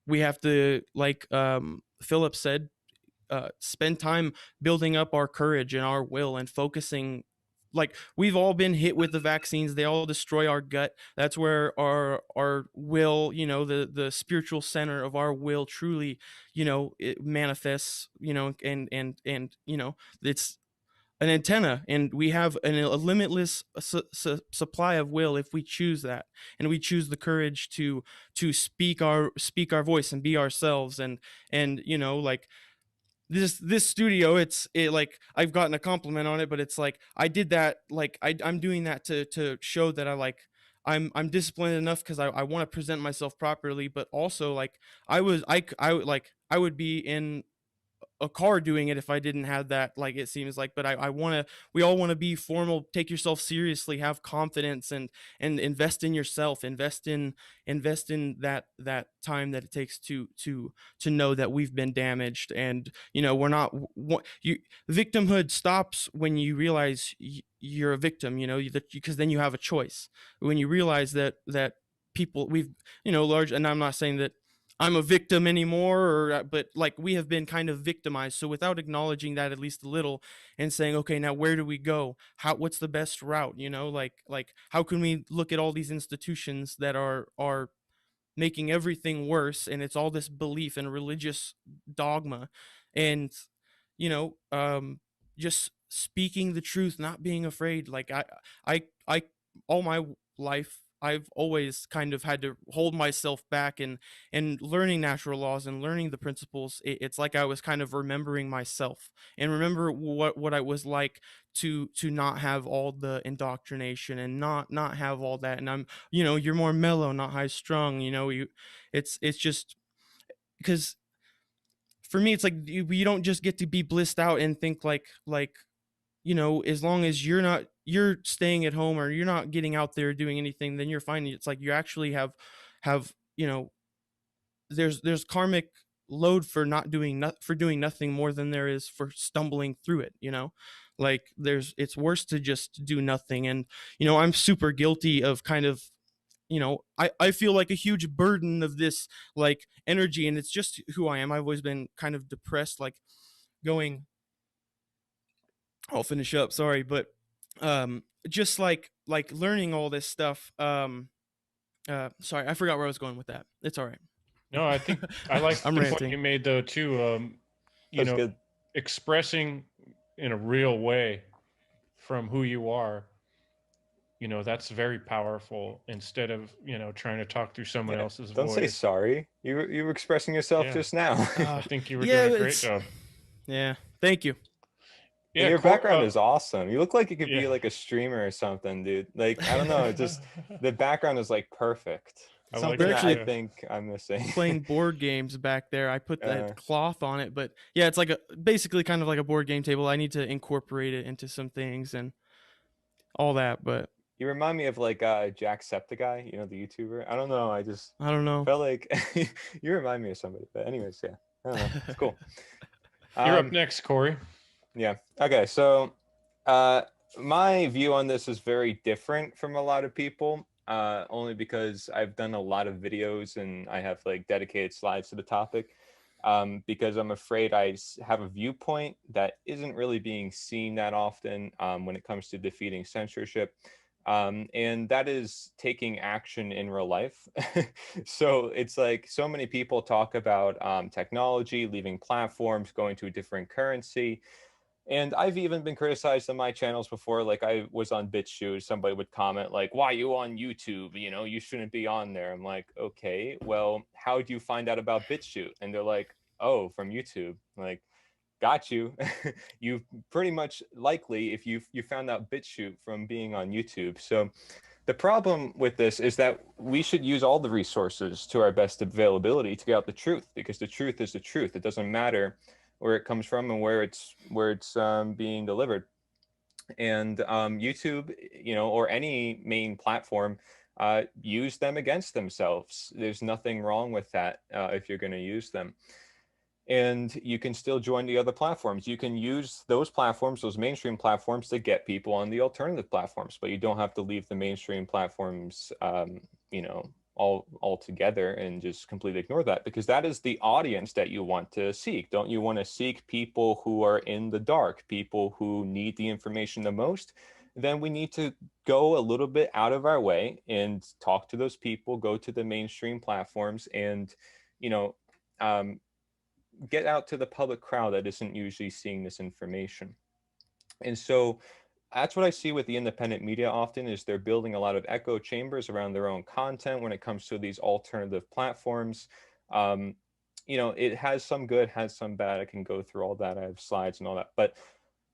we have to, like Philip said, spend time building up our courage and our will, and focusing. Like, we've all been hit with the vaccines. They all destroy our gut. That's where our will, the spiritual center of our will, truly, it manifests. And it's an antenna, and we have a limitless supply of will if we choose that, and we choose the courage to speak our voice and be ourselves. And like, this studio, like, I've gotten a compliment on it, but it's like, I did that, like, I'm doing that to show that I'm disciplined enough, because I want to present myself properly. But also, like, I would be in a car doing it if I didn't have that, like, it seems like. But I want to, we all want to be formal, take yourself seriously, have confidence, and invest in yourself, invest in that time that it takes to know that we've been damaged. And we're not, you, victimhood stops when you realize you're a victim, because then you have a choice. When you realize that people, we've, large, and I'm not saying that I'm a victim anymore, but like, we have been kind of victimized. So without acknowledging that at least a little, and saying, okay, now where do we go? What's the best route? Like how can we look at all these institutions that are making everything worse, and it's all this belief and religious dogma, and you know just speaking the truth, not being afraid. Like I all my life I've always kind of had to hold myself back, and learning natural laws and learning the principles. It's like I was kind of remembering myself, and remember what I was like to not have all the indoctrination, and not have all that. And I'm, you're more mellow, not high strung. It's just because for me, it's like you don't just get to be blissed out and think like as long as you're staying at home, or you're not getting out there doing anything, then you're fine. It's like you actually have there's karmic load for not doing for doing nothing more than there is for stumbling through it. Like it's worse to just do nothing. And I'm super guilty of kind of, I feel like a huge burden of this like energy, and it's just who I am. I've always been kind of depressed, like going, I'll finish up, sorry, but just like learning all this stuff. Sorry, I forgot where I was going with that. It's all right. No, I think I like I'm the point ranting. you made though too. That's good. Expressing in a real way from who you are. That's very powerful, instead of trying to talk through someone Yeah. else's Don't say voice. sorry. You were expressing yourself Yeah. just now. I think you were Yeah, doing a great it's- job. Yeah, thank you. And Yeah, your background is awesome. You look like you could be yeah. like a streamer or something, dude. Like, I don't know, it just the background is like perfect. I like Something it, that I yeah. think I'm missing. Playing board games back there. I put Yeah. that cloth on it, but yeah, it's like basically kind of like a board game table. I need to incorporate it into some things and all that, but You remind me of like Jacksepticeye, the YouTuber. I don't know. I just I don't know. felt like you remind me of somebody. But anyways, yeah. I don't know. It's cool. You're up next, Cory. Yeah. Okay. So my view on this is very different from a lot of people, only because I've done a lot of videos and I have like dedicated slides to the topic, because I'm afraid I have a viewpoint that isn't really being seen that often when it comes to defeating censorship. And that is taking action in real life. So it's like so many people talk about technology, leaving platforms, going to a different currency. And I've even been criticized on my channels before. Like I was on BitChute, somebody would comment like, why are you on YouTube? You shouldn't be on there. I'm like, okay, well, how do you find out about BitChute? And they're like, oh, from YouTube. I'm like, got you. You pretty much likely if you found out BitChute from being on YouTube. So the problem with this is that we should use all the resources to our best availability to get out the truth, because the truth is the truth. It doesn't matter where it comes from and where it's being delivered. And YouTube, or any main platform, use them against themselves. There's nothing wrong with that if you're going to use them. And you can still join the other platforms. You can use those platforms, those mainstream platforms, to get people on the alternative platforms, but you don't have to leave the mainstream platforms, all together and just completely ignore that, because that is the audience that you want to seek. Don't you want to seek people who are in the dark, people who need the information the most? Then we need to go a little bit out of our way and talk to those people, go to the mainstream platforms, and get out to the public crowd that isn't usually seeing this information. And so that's what I see with the independent media often, is they're building a lot of echo chambers around their own content when it comes to these alternative platforms. It has some good, has some bad. I can go through all that. I have slides and all that. But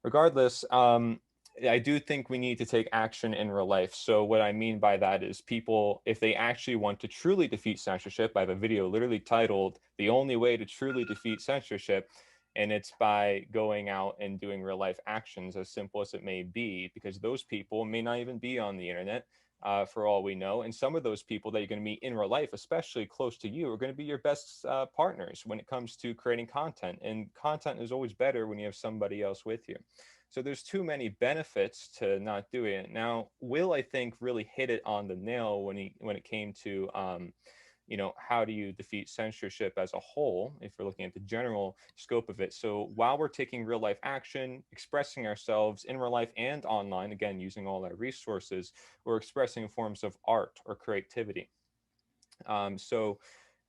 regardless, I do think we need to take action in real life. So what I mean by that is people, if they actually want to truly defeat censorship, I have a video literally titled "The Only Way to Truly Defeat Censorship." And it's by going out and doing real life actions, as simple as it may be, because those people may not even be on the internet, for all we know. And some of those people that you're going to meet in real life, especially close to you, are going to be your best partners when it comes to creating content. And content is always better when you have somebody else with you. So there's too many benefits to not doing it. Now, Will, I think, really hit it on the nail when it came to how do you defeat censorship as a whole, if we're looking at the general scope of it. So while we're taking real life action, expressing ourselves in real life and online, again, using all our resources, we're expressing forms of art or creativity.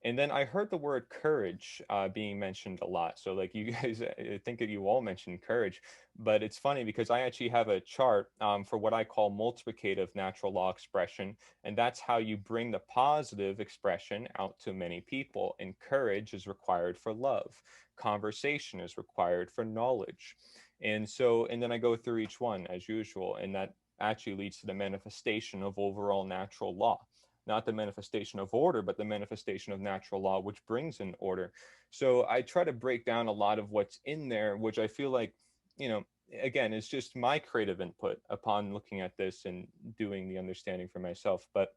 And then I heard the word courage being mentioned a lot. So like you guys, I think that you all mentioned courage, but it's funny because I actually have a chart for what I call multiplicative natural law expression. And that's how you bring the positive expression out to many people. And courage is required for love. Conversation is required for knowledge. And then I go through each one as usual. And that actually leads to the manifestation of overall natural law. Not the manifestation of order, but the manifestation of natural law, which brings in order. So I try to break down a lot of what's in there, which I feel like, again, is just my creative input upon looking at this and doing the understanding for myself. But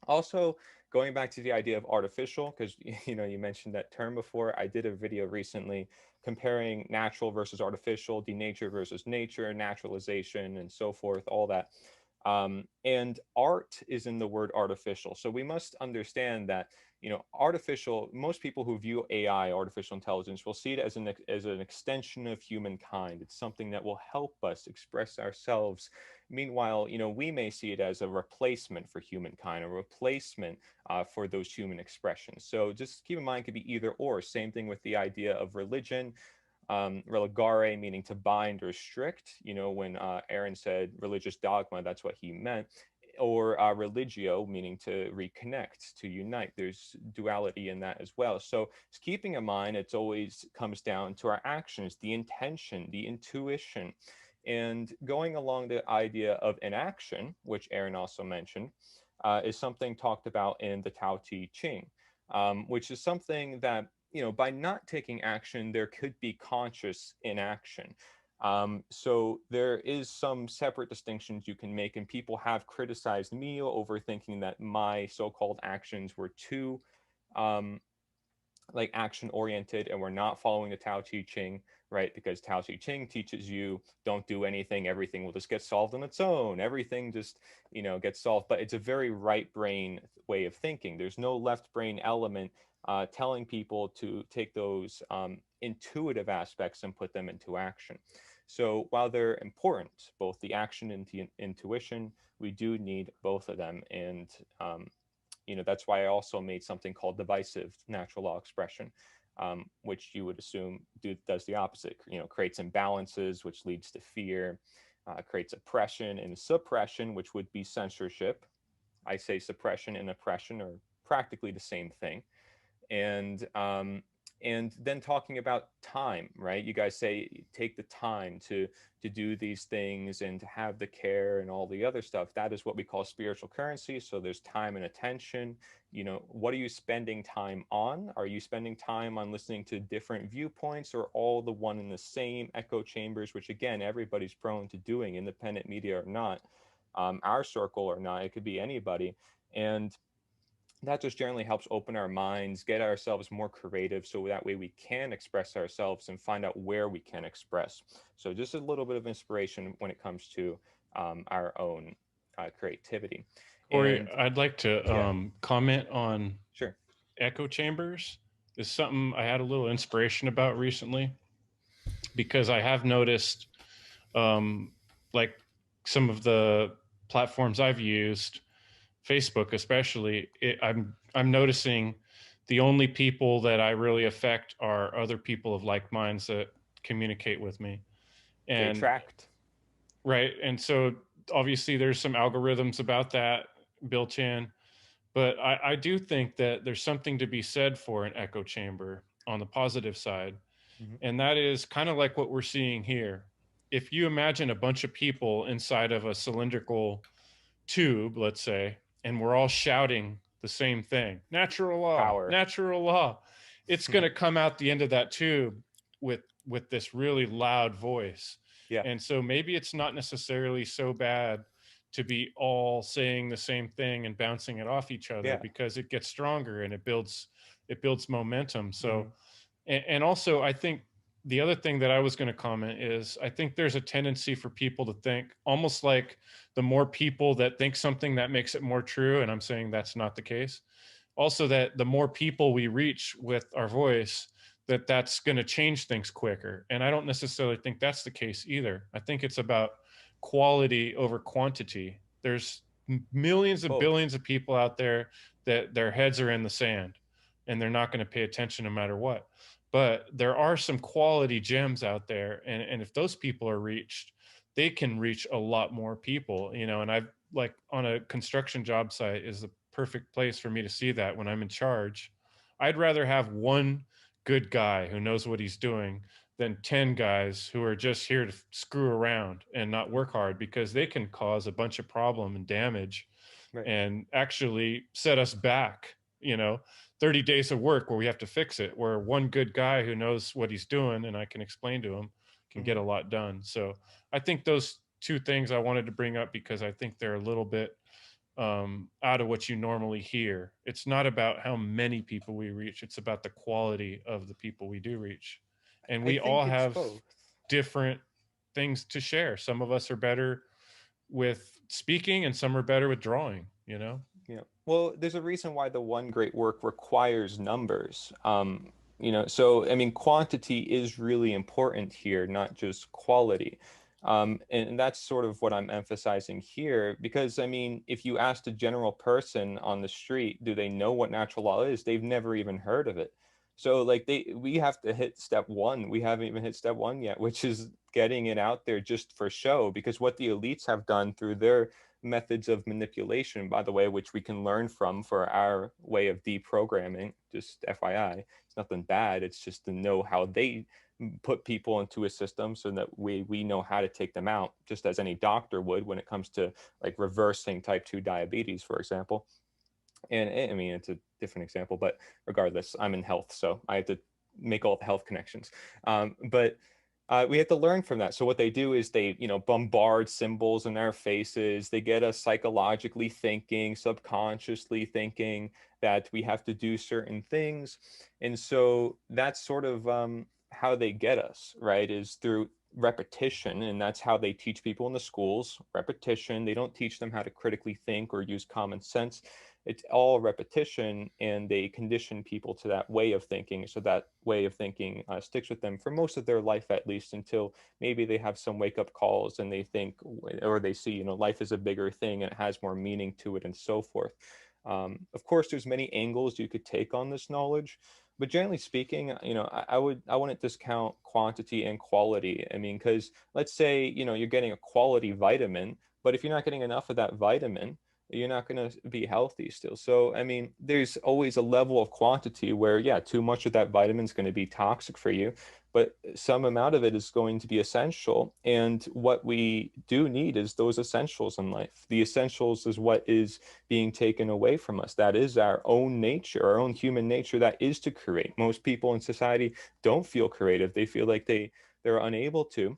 also going back to the idea of artificial, because, you mentioned that term before. I did a video recently comparing natural versus artificial, denature versus nature, naturalization, and so forth, all that. And art is in the word artificial. So we must understand that, artificial, most people who view AI, artificial intelligence, will see it as an extension of humankind. It's something that will help us express ourselves. Meanwhile, we may see it as a replacement for humankind, a replacement for those human expressions. So just keep in mind, it could be either or. Same thing with the idea of religion. Religare, meaning to bind or restrict, when Aaron said religious dogma, that's what he meant. Or religio, meaning to reconnect, to unite. There's duality in that as well. So just keeping in mind, it always comes down to our actions, the intention, the intuition. And going along the idea of inaction, which Aaron also mentioned, is something talked about in the Tao Te Ching, which is something that, by not taking action, there could be conscious inaction. So there is some separate distinctions you can make, and people have criticized me over thinking that my so-called actions were too action oriented and we're not following the Tao Te Ching, right? Because Tao Te Ching teaches you don't do anything, everything will just get solved on its own. Everything just, gets solved. But it's a very right brain way of thinking. There's no left brain element telling people to take those intuitive aspects and put them into action. So while they're important, both the action and the intuition, we do need both of them. And that's why I also made something called divisive natural law expression, which you would assume does the opposite, creates imbalances, which leads to fear, creates oppression and suppression, which would be censorship. I say suppression and oppression are practically the same thing. And then talking about time, right? You guys say take the time to do these things and to have the care and all the other stuff. That is what we call spiritual currency. So there's time and attention. What are you spending time on? Are you spending time on listening to different viewpoints, or all the one in the same echo chambers, which again, everybody's prone to doing, independent media or not, our circle or not, it could be anybody. And that just generally helps open our minds, get ourselves more creative, so that way we can express ourselves and find out where we can express. So just a little bit of inspiration when it comes to our own creativity. Cory, I'd like to comment on Sure. echo chambers. Is something I had a little inspiration about recently, because I have noticed like some of the platforms I've used, Facebook especially, I'm noticing the only people that I really affect are other people of like minds that communicate with me. And they attract. Right. And so obviously there's some algorithms about that built in, but I do think that there's something to be said for an echo chamber on the positive side. Mm-hmm. And that is kind of like what we're seeing here. If you imagine a bunch of people inside of a cylindrical tube, let's say, and we're all shouting the same thing, natural law, Power. natural law, it's going to come out the end of that tube with this really loud voice. Yeah. And so maybe it's not necessarily so bad to be all saying the same thing and bouncing it off each other, Yeah. because it gets stronger and it builds momentum. So Mhm. and also I think the other thing that I was going to comment is, I think there's a tendency for people to think almost like the more people that think something, that makes it more true. And I'm saying that's not the case. Also, that the more people we reach with our voice, that's going to change things quicker. And I don't necessarily think that's the case either. I think it's about quality over quantity. There's millions and Both. billions of people out there that their heads are in the sand and they're not going to pay attention no matter what. But there are some quality gems out there. And if those people are reached, they can reach a lot more people, you know. And I've, like, on a construction job site is the perfect place for me to see that when I'm in charge. I'd rather have one good guy who knows what he's doing than 10 guys who are just here to screw around and not work hard, because they can cause a bunch of problem and damage. Right. And actually set us back, you know, 30 days of work where we have to fix it, where one good guy who knows what he's doing and I can explain to him can get a lot done. So I think those two things I wanted to bring up, because I think they're a little bit out of what you normally hear. It's not about how many people we reach, it's about the quality of the people we do reach. And I we think all it's have both. different things to share. Some of us are better with speaking and some are better with drawing, you know? Yeah. Well, there's a reason why the one great work requires numbers. You know, so I mean, quantity is really important here, not just quality. And that's sort of what I'm emphasizing here, because I mean, if you asked a general person on the street, do they know what natural law is? They've never even heard of it. So like we have to hit step one. We haven't even hit step one yet, which is getting it out there just for show, because what the elites have done through their methods of manipulation, by the way, which we can learn from for our way of deprogramming, just FYI, it's nothing bad. It's just to know how they put people into a system so that we know how to take them out, just as any doctor would when it comes to like reversing type 2 diabetes, for example. And I mean, it's a different example, but regardless, I'm in health, so I have to make all the health connections. But we have to learn from that. So what they do is they, you know, bombard symbols in our faces. They get us psychologically thinking, subconsciously thinking that we have to do certain things. And so that's sort of how they get us, right, is through repetition. And that's how they teach people in the schools, repetition. They don't teach them how to critically think or use common sense. It's all repetition, and they condition people to that way of thinking. So that way of thinking sticks with them for most of their life, at least until maybe they have some wake up calls and they think, or they see, you know, life is a bigger thing and it has more meaning to it and so forth. Of course, there's many angles you could take on this knowledge, but generally speaking, you know, I wouldn't discount quantity and quality. I mean, because let's say, you know, you're getting a quality vitamin, but if you're not getting enough of that vitamin, you're not going to be healthy still. So, I mean, there's always a level of quantity where, yeah, too much of that vitamin is going to be toxic for you, but some amount of it is going to be essential. And what we do need is those essentials in life. The essentials is what is being taken away from us. That is our own nature, our own human nature, that is to create. Most people in society don't feel creative. They feel like they're unable to.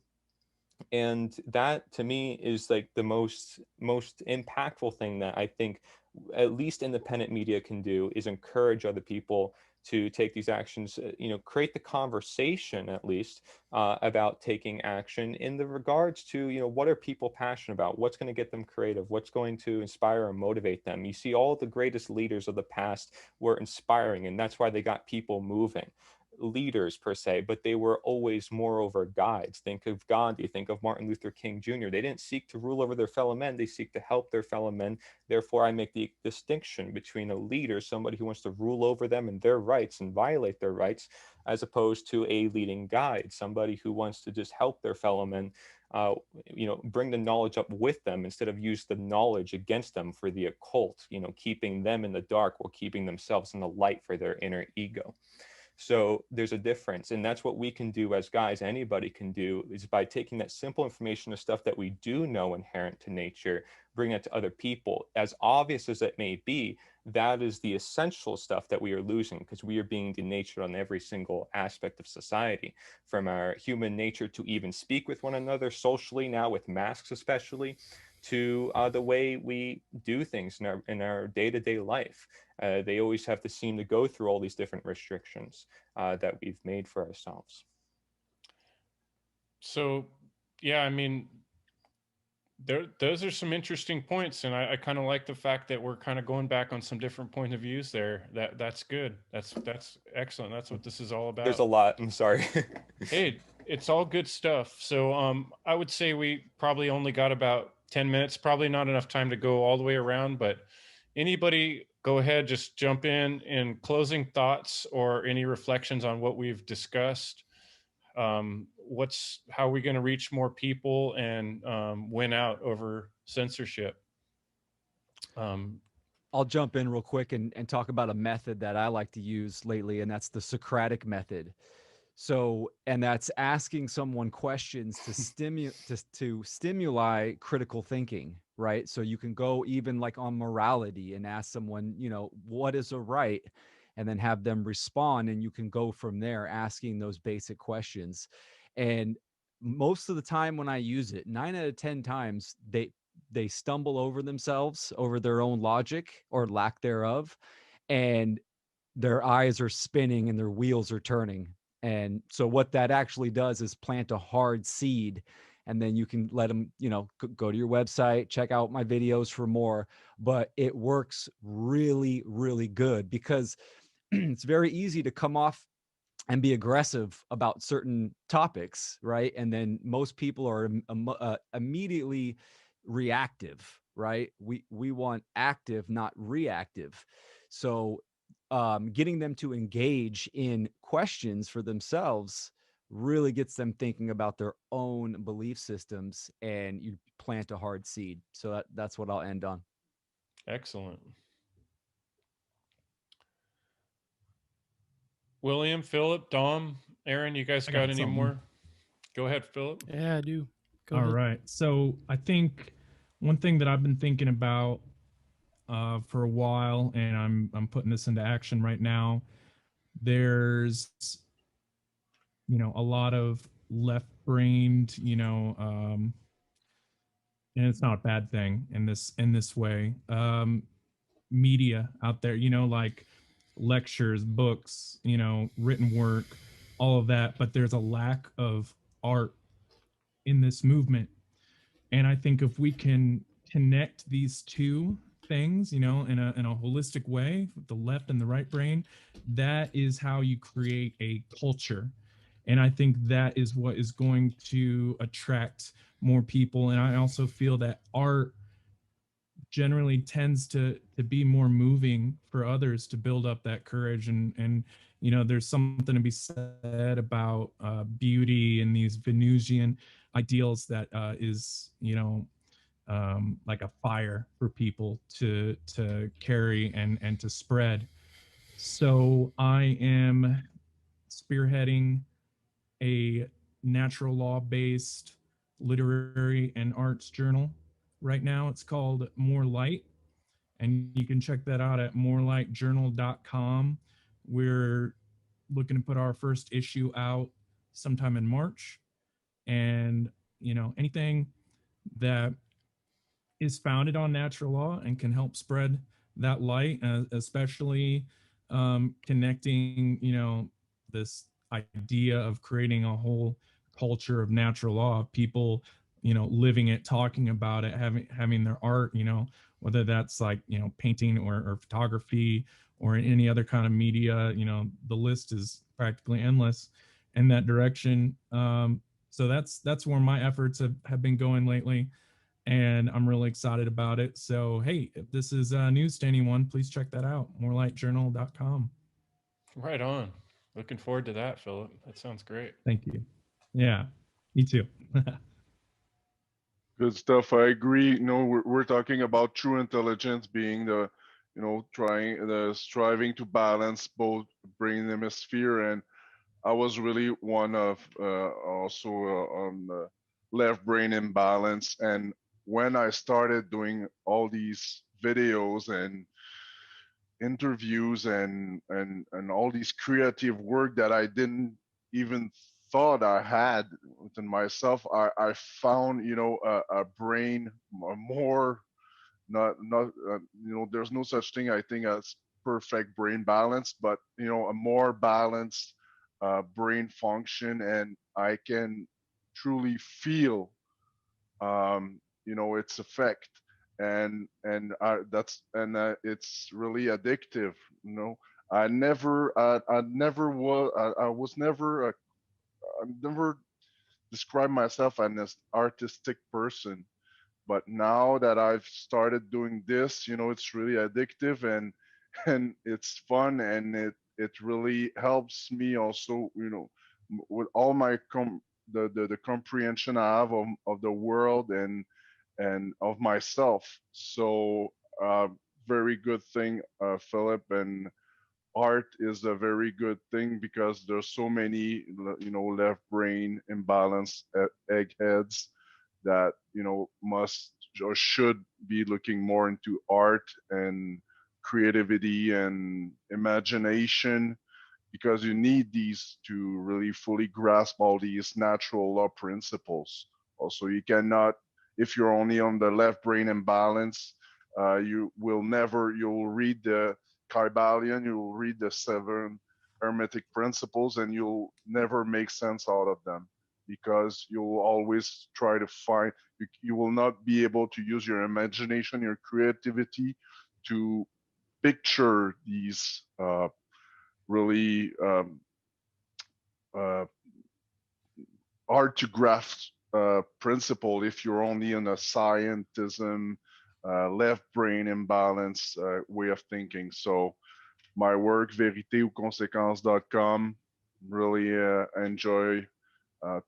And that to me is like the most impactful thing that I think at least independent media can do, is encourage other people to take these actions, you know, create the conversation at least about taking action in the regards to, you know, what are people passionate about, what's going to get them creative, what's going to inspire and motivate them. You see, all the greatest leaders of the past were inspiring, and that's why they got people moving. Leaders per se, but they were always moreover guides. Think of Gandhi, think of Martin Luther King Jr. They didn't seek to rule over their fellow men, they seek to help their fellow men. Therefore, I make the distinction between a leader, somebody who wants to rule over them and their rights and violate their rights, as opposed to a leading guide, somebody who wants to just help their fellow men, you know, bring the knowledge up with them instead of use the knowledge against them for the occult, you know, keeping them in the dark while keeping themselves in the light for their inner ego. So there's a difference, and that's what we can do as guys. Anybody can do, is by taking that simple information of stuff that we do know inherent to nature, bring it to other people. As obvious as it may be, that is the essential stuff that we are losing, because we are being denatured on every single aspect of society, from our human nature to even speak with one another socially, now with masks especially, to the way we do things in our day-to-day life. They always have to seem to go through all these different restrictions that we've made for ourselves. So, yeah, I mean, those are some interesting points, and I kind of like the fact that we're kind of going back on some different point of views there. That's good. That's excellent. That's what this is all about. There's a lot. I'm sorry. Hey, it's all good stuff. So I would say we probably only got about 10 minutes, probably not enough time to go all the way around, but anybody go ahead, just jump in closing thoughts or any reflections on what we've discussed. How are we going to reach more people and win out over censorship? I'll jump in real quick and talk about a method that I like to use lately, and that's the Socratic method. So, and that's asking someone questions to stimuli critical thinking, right? So you can go even like on morality and ask someone, you know, what is a right? And then have them respond, and you can go from there asking those basic questions. And most of the time when I use it, 9 out of 10 times, they stumble over themselves, over their own logic or lack thereof, and their eyes are spinning and their wheels are turning. And so what that actually does is plant a hard seed, and then you can let them, you know, go to your website, check out my videos for more. But it works really, really good, because it's very easy to come off and be aggressive about certain topics, right? And then most people are immediately reactive, right? We want active, not reactive. So getting them to engage in questions for themselves really gets them thinking about their own belief systems, and you plant a hard seed. So that's what I'll end on. Excellent. William, Philip, Dom, Aaron, you guys got any more? Go ahead, Philip. Yeah, I do. Go All ahead. right. So I think one thing that I've been thinking about for a while, and I'm putting this into action right now. There's, you know, a lot of left-brained, you know, and it's not a bad thing in this way. Media out there, you know, like lectures, books, you know, written work, all of that, but there's a lack of art in this movement. And I think if we can connect these two things, you know, in a holistic way, the left and the right brain, that is how you create a culture. And I think that is what is going to attract more people. And I also feel that art generally tends to be more moving for others to build up that courage. And you know, there's something to be said about beauty and these Venusian ideals that is, you know, like a fire for people to carry and to spread. So I am spearheading a natural law based literary and arts journal right now. It's called More Light, and you can check that out at morelightjournal.com. We're looking to put our first issue out sometime in March, and you know, anything that is founded on natural law and can help spread that light, especially connecting, you know, this idea of creating a whole culture of natural law, people, you know, living it, talking about it, having their art, you know, whether that's like, you know, painting or photography or any other kind of media, you know, the list is practically endless in that direction. So that's where my efforts have been going lately, and I'm really excited about it. So, hey, if this is news to anyone, please check that out, morelightjournal.com. Right on. Looking forward to that, Philip. That sounds great. Thank you. Yeah, me too. Good stuff. I agree. No, we're talking about true intelligence being the, striving to balance both brain hemisphere. And I was really one of also on the left brain imbalance. And when I started doing all these videos and interviews and all these creative work that I didn't even thought I had within myself, I found a brain more not there's no such thing I think as perfect brain balance, but a more balanced brain function, and I can truly feel its effect. And it's really addictive. I was never I never described myself as an artistic person, but now that I've started doing this, it's really addictive, and it's fun, and it really helps me also, with all my the comprehension I have of the world and of myself. So very good thing, Philip. And art is a very good thing because there's so many left brain imbalance eggheads that must or should be looking more into art and creativity and imagination, because you need these to really fully grasp all these natural law principles. Also, you cannot, if you're only on the left brain imbalance, you'll read the Kybalion, you'll read the seven hermetic principles, and you'll never make sense out of them, because you'll always try to find, you will not be able to use your imagination, your creativity to picture these really uh, hard to grasp principle if you're only in a scientism, left brain imbalance way of thinking. So my work, vérité-ou-conséquences.com, really enjoy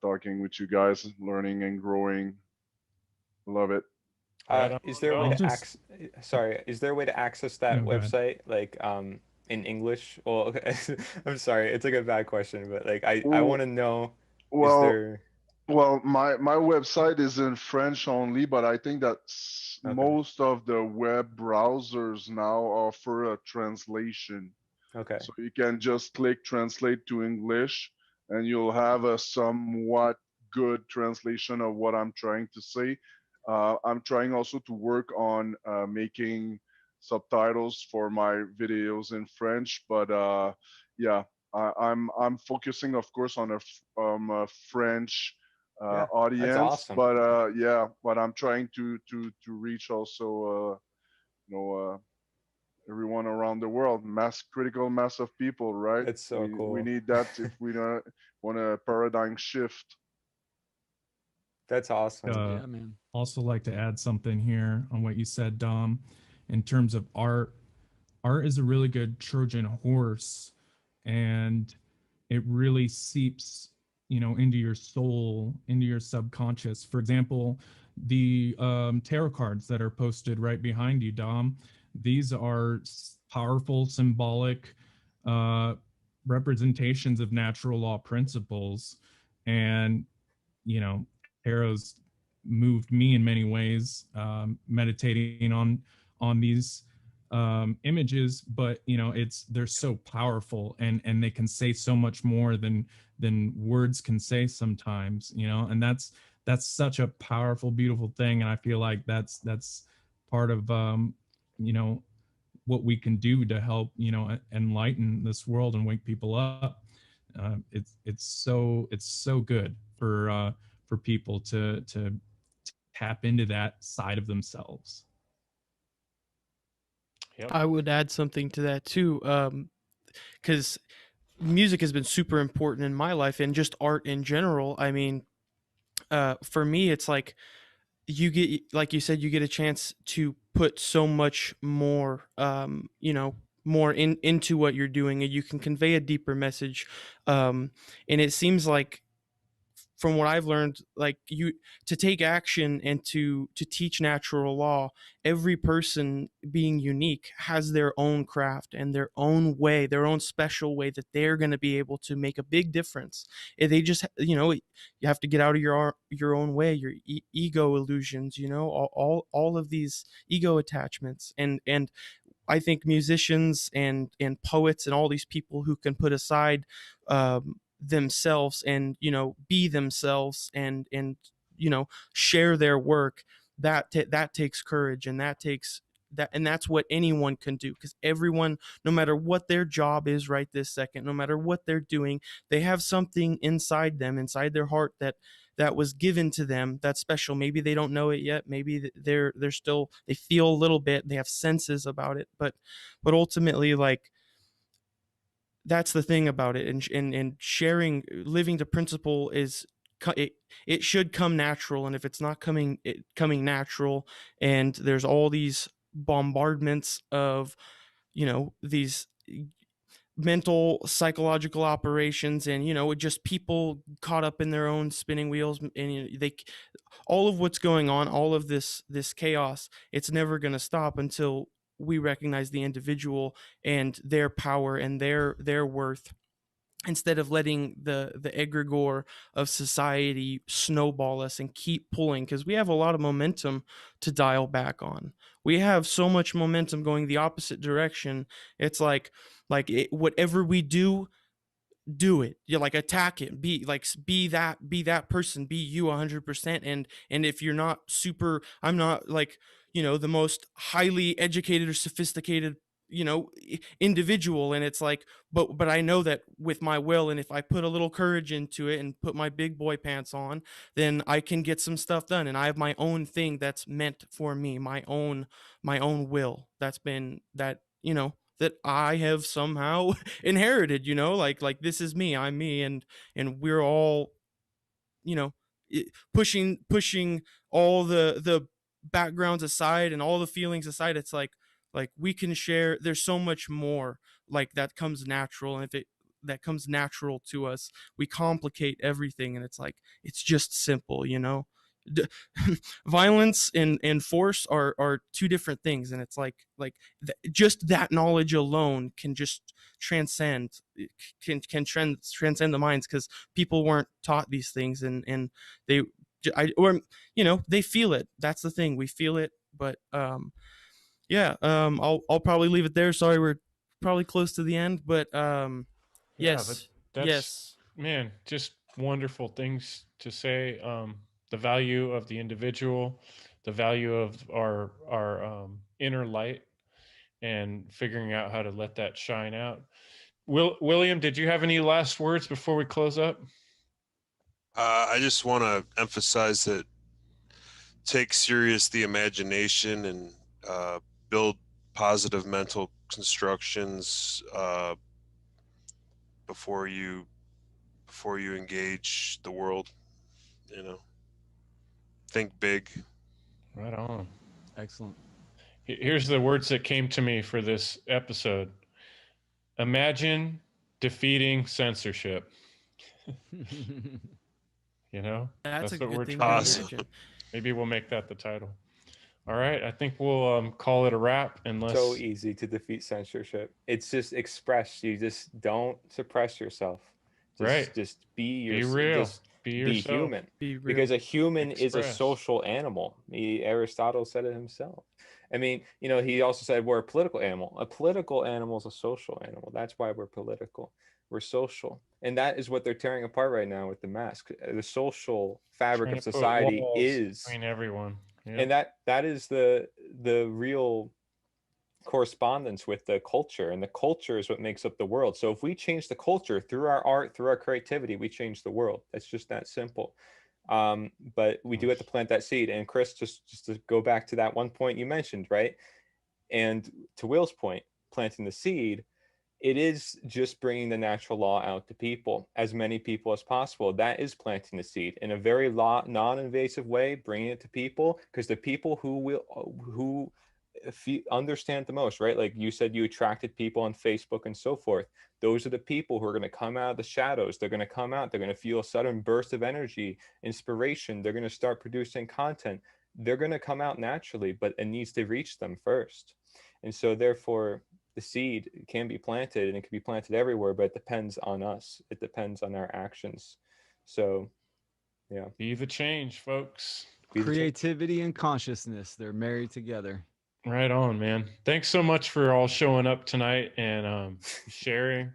talking with you guys, learning and growing. Love it. Is there a way I'll to just- sorry, is there a way to access that No, go ahead. website like in English? Well, okay. I'm sorry, it's like a bad question, but like I Well, want to know, is well, there well, my website is in French only, but I think that okay. most of the web browsers now offer a translation. Okay. So you can just click translate to English, and you'll have a somewhat good translation of what I'm trying to say. I'm trying also to work on making subtitles for my videos in French, but yeah, I'm focusing, of course, on a French Yeah, that's audience, awesome. but yeah, but I'm trying to reach also everyone around the world, critical mass of people, right? That's so We cool. need that if we don't want a paradigm shift. That's awesome. Yeah, man. Also like to add something here on what you said, Dom, in terms of art. Art is a really good Trojan horse, and it really seeps, into your soul, into your subconscious. For example, the tarot cards that are posted right behind you, Dom, these are powerful, symbolic representations of natural law principles. And, tarot's moved me in many ways, meditating on these images, but they're so powerful, and they can say so much more than words can say sometimes, and that's such a powerful, beautiful thing. And I feel like that's part of what we can do to help enlighten this world and wake people up. It's so good for people to tap into that side of themselves. Yep. I would add something to that too, because music has been super important in my life and just art in general. I mean, for me, it's like you get, like you said, you get a chance to put so much more, more into what you're doing, and you can convey a deeper message. And it seems like from what I've learned, like you to take action and to teach natural law, every person being unique has their own craft and their own way, their own special way that they're going to be able to make a big difference. And they just, you have to get out of your own way, your ego illusions, all of these ego attachments. And I think musicians and poets and all these people who can put aside themselves and be themselves and share their work, that takes courage, and that's what anyone can do, because everyone, no matter what their job is right this second, no matter what they're doing, they have something inside them, inside their heart, that was given to them, that's special. Maybe they don't know it yet, maybe they're still, they feel a little bit, they have senses about it, but ultimately, like, that's the thing about it. And sharing, living the principle is it should come natural. And if it's not coming natural, and there's all these bombardments of these mental psychological operations, and just people caught up in their own spinning wheels, and they, all of what's going on, all of this chaos, it's never going to stop until we recognize the individual and their power and their worth, instead of letting the egregore of society snowball us and keep pulling, because we have a lot of momentum to dial back on. We have so much momentum going the opposite direction. It's like whatever we do it. You like attack it, be that person, be you 100%. And if you're not super, I'm not like the most highly educated or sophisticated individual, and it's like, but I know that with my will, and if I put a little courage into it and put my big boy pants on, then I can get some stuff done, and I have my own thing that's meant for me, my own will, that's been that I have somehow inherited, like this is me, I'm me, and we're all, pushing all the backgrounds aside and all the feelings aside. It's like we can share, there's so much more like that comes natural, and if it that comes natural to us, we complicate everything, and it's like it's just simple. D- Violence and force are two different things, and it's like just that knowledge alone can just transcend, transcend the minds, because people weren't taught these things, and they or they feel it. That's the thing, we feel it. But yeah, I'll probably leave it there. Sorry, we're probably close to the end, but Yeah, but yes, that's, yes, man, just wonderful things to say. The value of the individual, the value of our inner light, and figuring out how to let that shine out. William, did you have any last words before we close up? I just want to emphasize that take serious the imagination and build positive mental constructions before you engage the world. Think big. Right on. Excellent. Here's the words that came to me for this episode. Imagine defeating censorship. that's a That's what we're good thing to trying. Awesome. imagine. Maybe we'll make that the title. All right, I think we'll call it a wrap. Unless So easy to defeat censorship. It's just express. You just don't suppress yourself. Right. Just be Be real. Just Be be yourself. human. Be real. Because a human is a Express. social animal. Aristotle said it himself. I mean, he also said we're a political animal. A political animal is a social animal. That's why we're political. We're social. And that is what they're tearing apart right now with the mask. The social fabric Trying of to put society walls is, between everyone. Yep. and that is the real correspondence with the culture, and the culture is what makes up the world. So if we change the culture through our art, through our creativity, we change the world. That's just that simple. But we do have to plant that seed. And Chris, just to go back to that one point you mentioned, right? And to Will's point, planting the seed, it is just bringing the natural law out to people, as many people as possible. That is planting the seed in a very non-invasive way, bringing it to people, because the people who understand the most, right? Like you said, you attracted people on Facebook and so forth. Those are the people who are going to come out of the shadows. They're going to come out. They're going to feel a sudden burst of energy, inspiration. They're going to start producing content. They're going to come out naturally, but it needs to reach them first. And so therefore, the seed can be planted, and it can be planted everywhere, but it depends on us. It depends on our actions. So, yeah. Be the change, folks. Creativity and consciousness, they're married together. Right on, man. Thanks so much for all showing up tonight and sharing.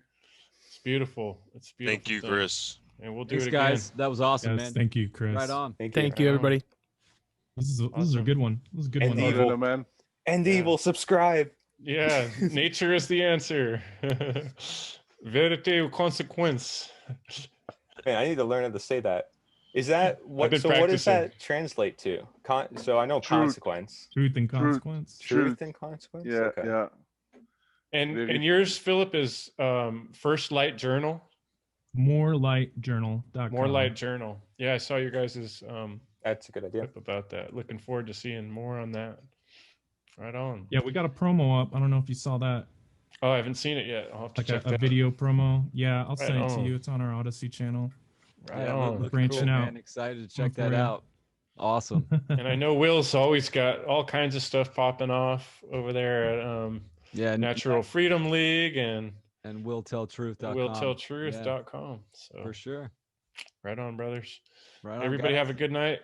It's beautiful. It's beautiful. Thank you, thing. Chris. And we'll do Thanks, it again. guys. That was awesome, Yes, man. thank you, Chris. Right on. Thank Right you, on. everybody. This is a Awesome. good one. This is a good And one. evil. Evil. Man. And Yeah. evil, subscribe. Yeah, nature is the answer. Verite ou consequence. Man, I need to learn how to say that. Is that what? been So what does practicing. that translate to? So I know Truth. consequence. Truth and consequence. Truth and consequence. Yeah, Okay. yeah. And Very- yours, Philip, is First Light Journal. Morelightjournal.com. More Light Journal. Yeah, I saw your guys' That's a good idea. clip about that. Looking forward to seeing more on that. Right on. Yeah, we got a promo up. I don't know if you saw that. Oh, I haven't seen it yet. I'll have to Like check a that. video promo. Yeah, I'll Right send it to on. you. It's on our Odyssey channel. Right Yeah, on. looking Branching cool, out. man. Excited to check for that real. out. Awesome. And I know Will's always got all kinds of stuff popping off over there at Yeah, Natural Freedom League and and willtelltruth.com. willtelltruth.com. So For sure. right on, brothers. Right on, Everybody guys. have a good night.